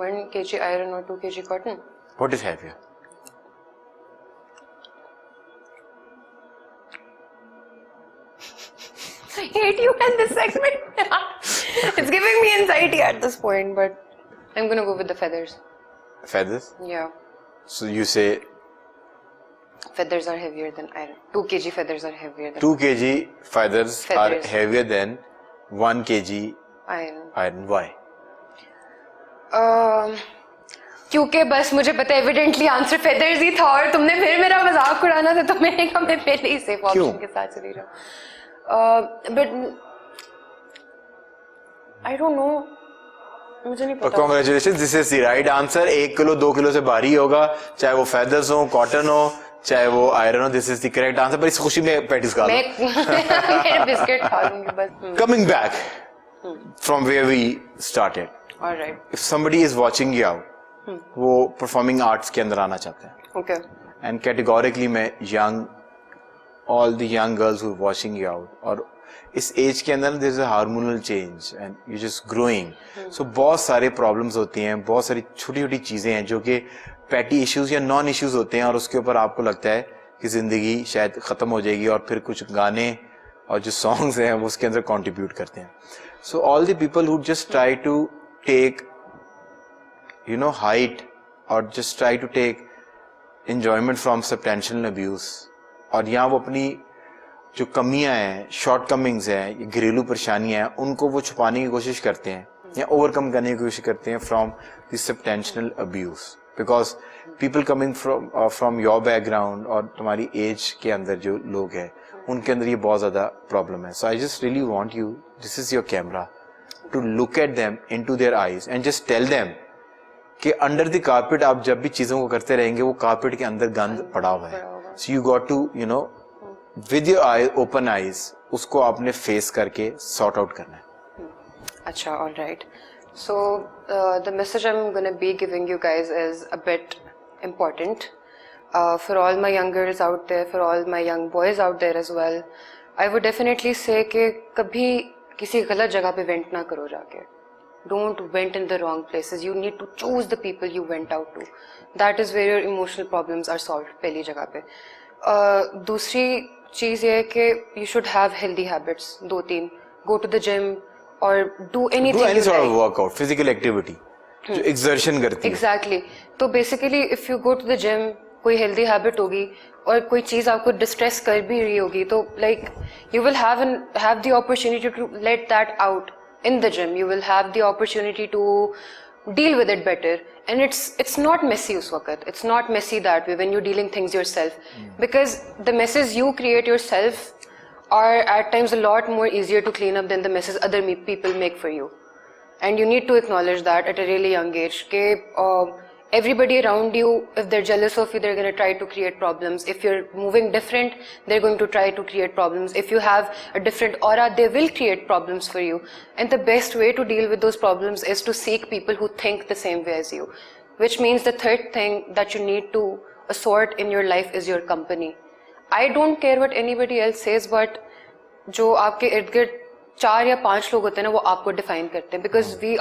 1 kg iron or 2 kg cotton? What is heavier? I hate you in this segment. It's giving me anxiety at this point, but I'm gonna go with the feathers. Feathers? Yeah. So you say feathers are heavier than iron. 2 kg feathers are heavier than 2 kg feathers are heavier than 1 kg iron. Iron. Why? क्योंकि बस मुझे पता है evidently answer feathers ही था और तुमने फिर मेरा मजाक उड़ाना था तो मैंने कहा मैं पहले ही सेफ ऑप्शन के साथ चली जाऊँ. बट आई डोंट नो, मुझे नहीं पता. Congratulations, this is the right answer. 1 kilo 2 kilo से भारी होगा, चाहे वो फेदर्स हो, कॉटन हो, चाहे वो आयरन हो. This is the correct answer. पर इस खुशी में पैटीज खा लो. मैं बिस्किट खा लूंगी बस. Coming back from where we started. All right. If somebody is watching you out, वो performing arts के अंदर आना चाहते हैं. Okay. And categorically मैं all the young girls who are watching you out, और इस एज के अंदर there is a hormonal change and you're just growing. So बहुत सारे problems होती हैं, बहुत सारी छोटी छोटी चीजें हैं जो कि petty issues या non issues होते हैं और उसके ऊपर आपको लगता है कि जिंदगी शायद खत्म हो जाएगी और फिर कुछ गाने और जो songs हैं वो उसके अंदर contribute करते हैं. So all the people who just try to take height or just try to take enjoyment from substantial abuse, और यहाँ वो अपनी जो कमियां हैं, शॉर्ट कमिंग्स हैं, घरेलू परेशानियां हैं, उनको वो छुपाने की कोशिश करते हैं या ओवरकम करने की कोशिश करते हैं from the substantial abuse. Because people coming from your background और तुम्हारी एज के अंदर जो लोग हैं उनके अंदर ये बहुत ज्यादा प्रॉब्लम है. So I just really want you, this is your camera, to look at them into their eyes and just tell them कि अंडर द कारपेट आप जब भी चीजों को करते रहेंगे वो कारपेट के अंदर गंद पड़ा हुआ है. So you got to with your eye open eyes उसको आपने फेस करके सॉर्ट आउट करना है. अच्छा, all right. So the message I'm gonna be giving you guys is a bit important for all my young girls out there, for all my young boys out there as well. I would definitely say कि कभी किसी गलत जगह पे went ना करो जाके. Don't vent in the wrong places. You need to choose the people you went out to. That is where your emotional problems are solved. पहली जगह पे. दूसरी चीज़ ये है कि you should have healthy habits. 2-3. Go to the gym or do anything. Do any you sort like. of workout, physical activity. जो exertion करती है. Exactly. तो basically if you go to the gym, कोई healthy habit होगी और कोई चीज़ आपको distress कर भी रही होगी तो like you will have the opportunity to let that out. In the gym you will have the opportunity to deal with it better, and it's not messy us waqt. It's not messy that way when you're dealing things yourself, because the messes you create yourself are at times a lot more easier to clean up than the messes other people make for you, and you need to acknowledge that at a really young age. everybody around you, if they're jealous of you, they're going to try to create problems. If you're moving different, they're going to try to create problems. If you have a different aura, they will create problems for you. And the best way to deal with those problems is to seek people who think the same way as you. Which means the third thing that you need to assort in your life is your company. I don't care what anybody else says, but जो आपके इर्द गिर्द 4 या 5 लोग होते हैं ना, वो आपको डिफाइन करते हैं. Because we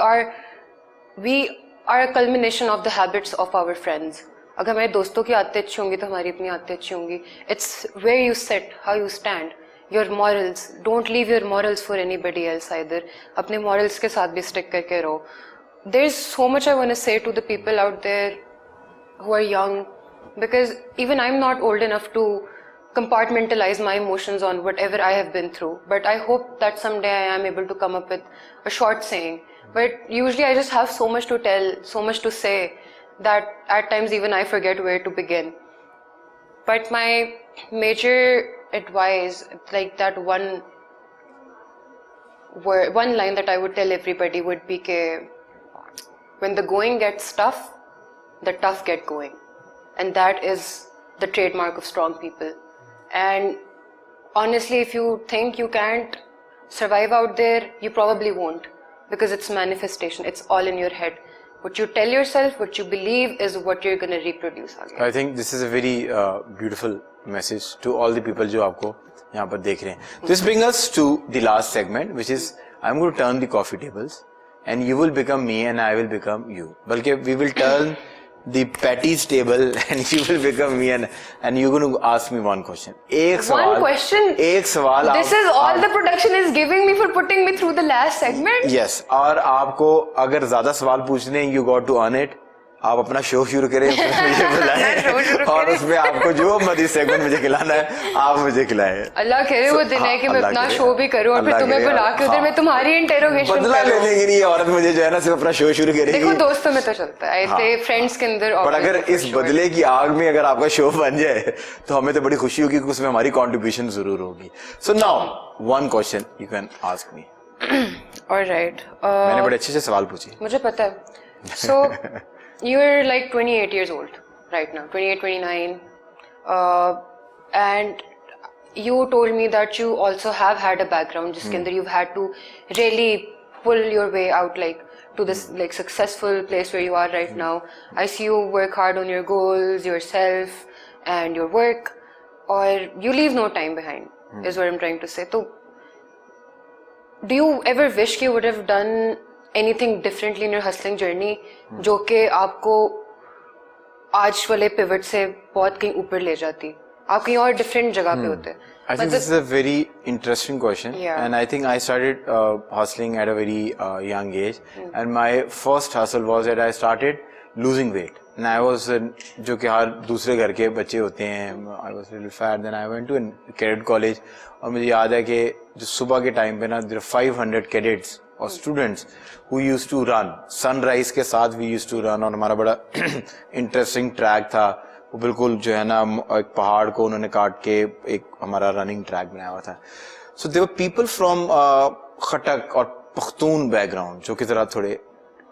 are a culmination of the habits of our friends. अगर हमारे दोस्तों की आदतें अच्छी होंगी तो हमारी अपनी आदतें अच्छी होंगी. It's where you sit, how you stand, your morals. Don't leave your morals for anybody else either. अपने morals के साथ भी stick करके रहो. There's so much I want to say to the people out there who are young, because even I'm not old enough to compartmentalize my emotions on whatever I have been through. But I hope that someday I am able to come up with a short saying. But usually I just have so much to tell, so much to say, that at times even I forget where to begin. But my major advice, like that one line that I would tell everybody would be ke, when the going gets tough, the tough get going. And that is the trademark of strong people. And honestly, if you think you can't survive out there, you probably won't. Because it's manifestation, it's all in your head. What you tell yourself, what you believe is what you're going to reproduce again. I think this is a very beautiful message to all the people जो आपको यहाँ पर देख रहे हैं. This brings us to the last segment, which is I'm going to turn the coffee tables and you will become me and I will become you. बल्कि we will turn the patties table and you will become me and you're going to ask me one question. One question? एक सवाल. This is all the production is giving me for putting me through the last segment? Yes. और आपको अगर ज़्यादा सवाल पूछने you got to earn it. आप अपना शो शुरू करें, मुझे बुलाएं और उसमें आपको जो मर्जी सेगमेंट मुझे खिलाना है आप मुझे खिलाएं. अल्लाह करे वो दिन है कि मैं अपना शो भी करूं और फिर तुम्हें बुला के उधर मैं तुम्हारी इंटेरोगेशन करूं. बदला लेने के लिए औरत मुझे जो है ना सिर्फ अपना शो शुरू करेगी. देखो दोस्तों में तो चलता है, ऐसे फ्रेंड्स के अंदर. पर अगर इस बदले की आग में अगर आपका शो बन जाए तो हमें तो बड़ी खुशी होगी कि उसमें हमारी कॉन्ट्रीब्यूशन जरूर होगी. So now one question you can ask me. Alright. मैंने बड़े अच्छे से सवाल पूछे. मुझे पता है. सो you're like 28 years old right now, 28, 29, and you told me that you also have had a background जिसके अंदर you've had to really pull your way out like to this like successful place where you are right now. I see you work hard on your goals, yourself and your work, or you leave no time behind is what I'm trying to say. So do you ever wish you would have done anything differently in your hustling journey जो कि आपको आज वाले pivot से बहुत कहीं ऊपर ले जाती, आप कहीं और different जगह पे होते? I think this is a very interesting question, and I think I started hustling at a very young age, and my first hustle was that I started losing weight. And I was जो कि हर दूसरे घर के बच्चे होते हैं, I was a little fat. Then I went to a cadet college और मुझे याद है कि जो सुबह के टाइम पे ना there are 500 cadets और students who used to run sunrise के साथ we used to run. और हमारा बड़ा interesting track था, वो बिल्कुल जो है ना एक पहाड़ को उन्होंने काट के एक हमारा रनिंग ट्रैक बनाया हुआ था. So there were people from खटक और पख्तून बैकग्राउंड जो कि जरा थोड़े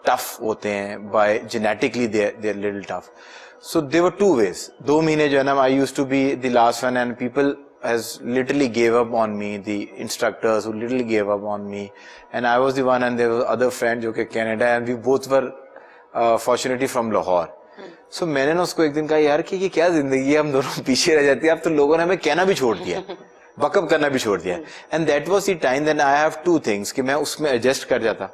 टफ होते हैं, by genetically they're little tough. So there were two ways. 2 महीने जो है ना I used to be the last one and people has literally gave up on me, the instructors who literally gave up on me, and I was the one and there were other friends जो कि Canada and we both were fortunately from Lahore. So मैंने ना उसको एक दिन कहा यार कि ये क्या जिंदगी है, हम दोनों पीछे रह जाती है, अब तो लोगों ने हमें कहना भी छोड़ दिया, बकअप करना भी छोड़ दिया. And that was the time that I have two things कि मैं उसमें adjust कर जाता,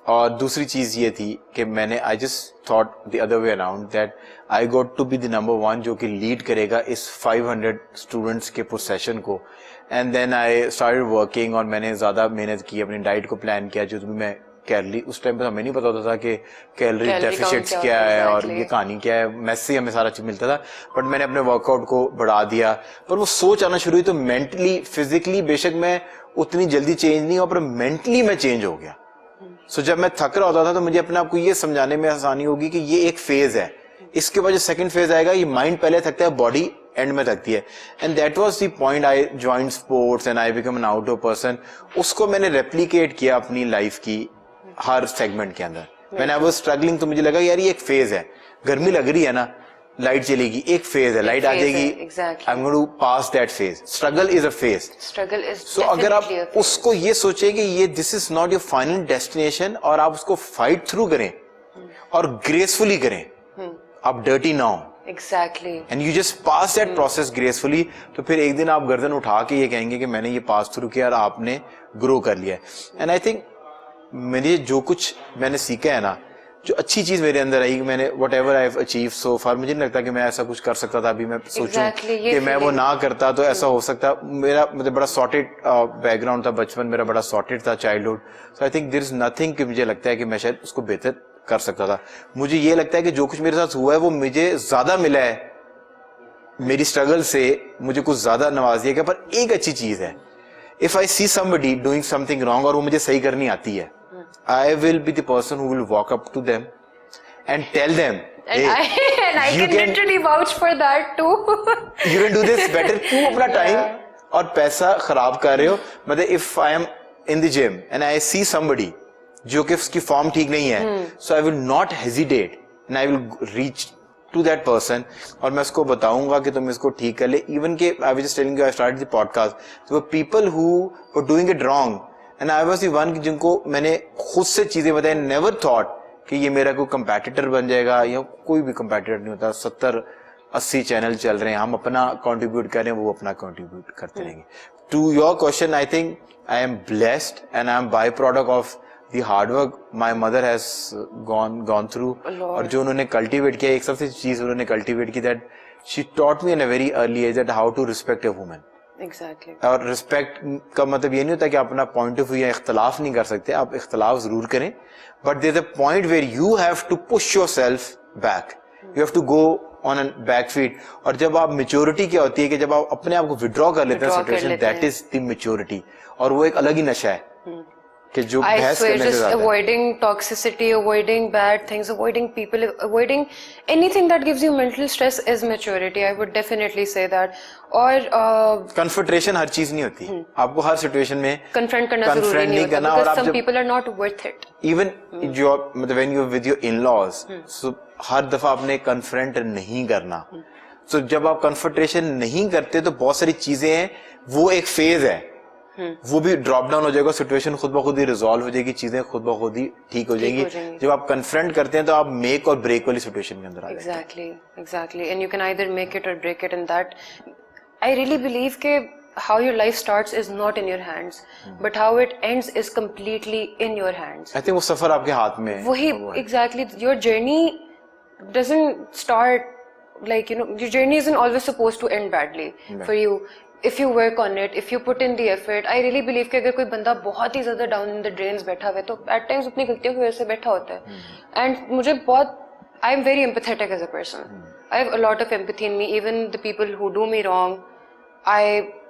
और दूसरी चीज ये थी कि मैंने I just thought the other way around that I got to be the number one जो कि लीड करेगा इस 500 स्टूडेंट्स के प्रोसेशन को. And then I started working और मैंने ज़्यादा मेहनत की, अपनी डाइट को प्लान किया, जो भी मैं कैलोरी उस टाइम पे हमें नहीं पता होता था कि कैलोरी डेफिशिएट्स क्या है और ये कहानी क्या है, मैस से हमें सारा चीज मिलता था. बट मैंने अपने वर्कआउट को बढ़ा दिया, पर वो सोच आना शुरू हुई तो मेंटली फिजिकली बेशक मैं उतनी जल्दी चेंज नहीं हुआ पर मेंटली मैं चेंज हो गया. सो जब मैं थक रहा होता था तो मुझे अपने आप को ये समझाने में आसानी होगी कि ये एक फेज है, इसके बाद जो सेकंड फेज आएगा ये माइंड पहले थकता है, बॉडी एंड में थकती है. And that was the point I joined sports and I become an outdoor person. उसको मैंने रेप्लिकेट किया अपनी लाइफ की हर सेगमेंट के अंदर. व्हेन आई वाज स्ट्रगलिंग तो मुझे लगा यार ये एक फेज है, गर्मी लग रही है ना, लाइट चलेगी, एक फेज है, लाइट आ जाएगी, I am going to pass that phase. Struggle is a phase. Struggle is so अगर आप उसको ये सोचें कि ये this is not your final destination, और आप उसको फाइट थ्रू करें और ग्रेसफुली करें, आप डर्टी ना हो, exactly, and you just pass that process gracefully, तो फिर एक दिन आप गर्दन उठा के ये कहेंगे कि मैंने ये पास थ्रू किया और आपने ग्रो कर लिया. एंड आई थिंक मेरे जो कुछ मैंने सीखा है ना, जो अच्छी चीज मेरे अंदर आई, मैंने whatever I have achieve so far, मुझे नहीं लगता कि मैं ऐसा कुछ कर सकता था. अभी मैं सोचूं कि मैं वो ना करता तो ऐसा हो सकता. मेरा मतलब बड़ा सॉर्टेड बैकग्राउंड था, बचपन मेरा बड़ा सॉर्टेड था, childhood. So I think there is nothing कि मुझे लगता है कि मैं शायद उसको बेहतर कर सकता था. मुझे ये लगता है कि जो कुछ मेरे साथ हुआ है वो मुझे ज्यादा मिला है, मेरी स्ट्रगल से मुझे कुछ ज्यादा नवाज दिया गया. पर एक अच्छी चीज है, if I C somebody doing something wrong और वो मुझे सही करनी आती है, I will be the person who will walk up to them and tell them, and I can literally vouch for that too. You can do this better. तुम अपना time और पैसा खराब कर रहे हो. मतलब if I am in the gym and I see somebody जो कि उसकी फॉर्म ठीक नहीं है, so I will not hesitate and I will reach to that person और मैं उसको बताऊंगा कि तुम इसको ठीक कर ले. Even कि I was just telling you I started the podcast. So people who were doing it wrong and I was the one जिनको मैंने खुद से चीजें बताई. नेवर थॉट कि ये मेरा कोई कंपेटिटर बन जाएगा, या कोई भी कंपेटिटर नहीं होता. 70-80 चैनल चल रहे हैं, हम अपना कंट्रीब्यूट कर रहे हैं, वो अपना कंट्रीब्यूट करते रहेंगे. To your question, I think I am blessed and I am byproduct of the hard work my mother has gone through. और जो उन्होंने कल्टिवेट किया, एक सबसे चीज उन्होंने कल्टिवेट की, that she taught me in a very early age that how to respect a woman. Exactly. और रिस्पेक्ट का मतलब ये नहीं होता कि आप अपना पॉइंट ऑफ व्यू या इख्तलाफ नहीं कर सकते, आप इख्तलाफ जरूर करें, but there is a point where you have to push yourself back, you have to go on an back feet. और जब आप मेच्योरिटी क्या होती है कि जब आप अपने आप को विड्रॉ कर लेते हैं situation, that is the maturity. और वो एक अलग ही नशा है कि जो बहस करने से ज्यादा avoiding toxicity, avoiding bad things, avoiding people, avoiding anything that gives you mental stress is maturity. I would definitely say that. और कन्फ्रंटेशन हर चीज नहीं होती, आपको हर सिचुएशन में confront करना जरूरी नहीं होता, because some people are not worth it. Even जो मतलब when you with your in-laws, so हर दफा आपने कन्फ्रंट नहीं करना. सो जब आप कन्फ्रंटेशन नहीं करते तो बहुत सारी चीजें हैं, वो एक फेज है, वो भी ड्रॉप डाउन हो जाएगा, सिचुएशन खुद ब खुद ही रिजॉल्व हो जाएगी, चीजें खुद ब खुद ही ठीक हो जाएंगी. जब आप कन्फ्रंट करते हैं तो आप मेक और ब्रेक वाली सिचुएशन के अंदर आ जाते हैं. Exactly. And you can either make it or break it. And that I really believe के how your life starts is not in your hands, but how it ends is completely in your hands. I think वो सफर आपके हाथ में है. वही exactly, your journey doesn't start like, you know, your journey isn't always supposed to end badly for you. If you work on it, if you put in the effort, I really believe कि अगर कोई बंदा बहुत ही ज्यादा down in the drains बैठा हुआ है, तो at times अपनी गलतियों की वजह से बैठा होता है. And मुझे बहुत, I am very empathetic as a person. I have a lot of empathy in me. Even the people who do me wrong, I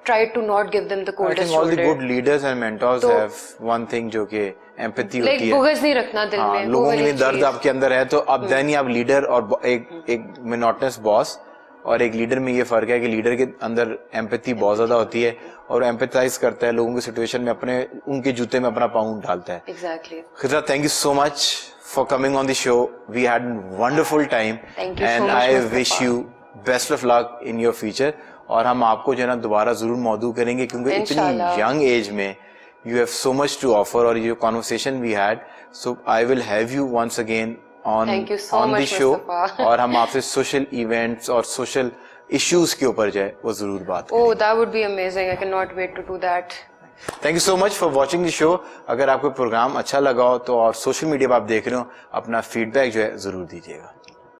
try to not give them the coldest shoulder. I think all the good leaders and mentors have one thing जो कि empathy होती है. Like बुग़्ज़ नहीं रखना दिल में. लोगों में दर्द आपके अंदर है, तो अब then आप लीडर और एक monotonous बॉस और एक लीडर में ये फर्क है कि लीडर के अंदर एम्पैथी बहुत ज्यादा होती है और एम्पैथाइज करता है लोगों की सिचुएशन में, अपने उनके जूते में अपना पाँव डालता है. Exactly. Khizra, thank you so much for coming on the show. We had wonderful time and I wish you best of luck in your future. और हम आपको जो है ना दोबारा जरूर मौजू करेंगे, क्योंकि इतनी यंग एज में you have so much to offer. और ये conversation we had, so I will have you once again on the show. और हम आपसे सोशल इवेंट्स और सोशल इश्यूज के ऊपर जो है वो जरूर बात करेंगे. Oh, that would be amazing. I cannot wait to do that. Thank you so much for watching the show. अगर आपको प्रोग्राम अच्छा लगा हो तो और सोशल मीडिया पर आप देख रहे हो, अपना फीडबैक जो है जरूर दीजिएगा.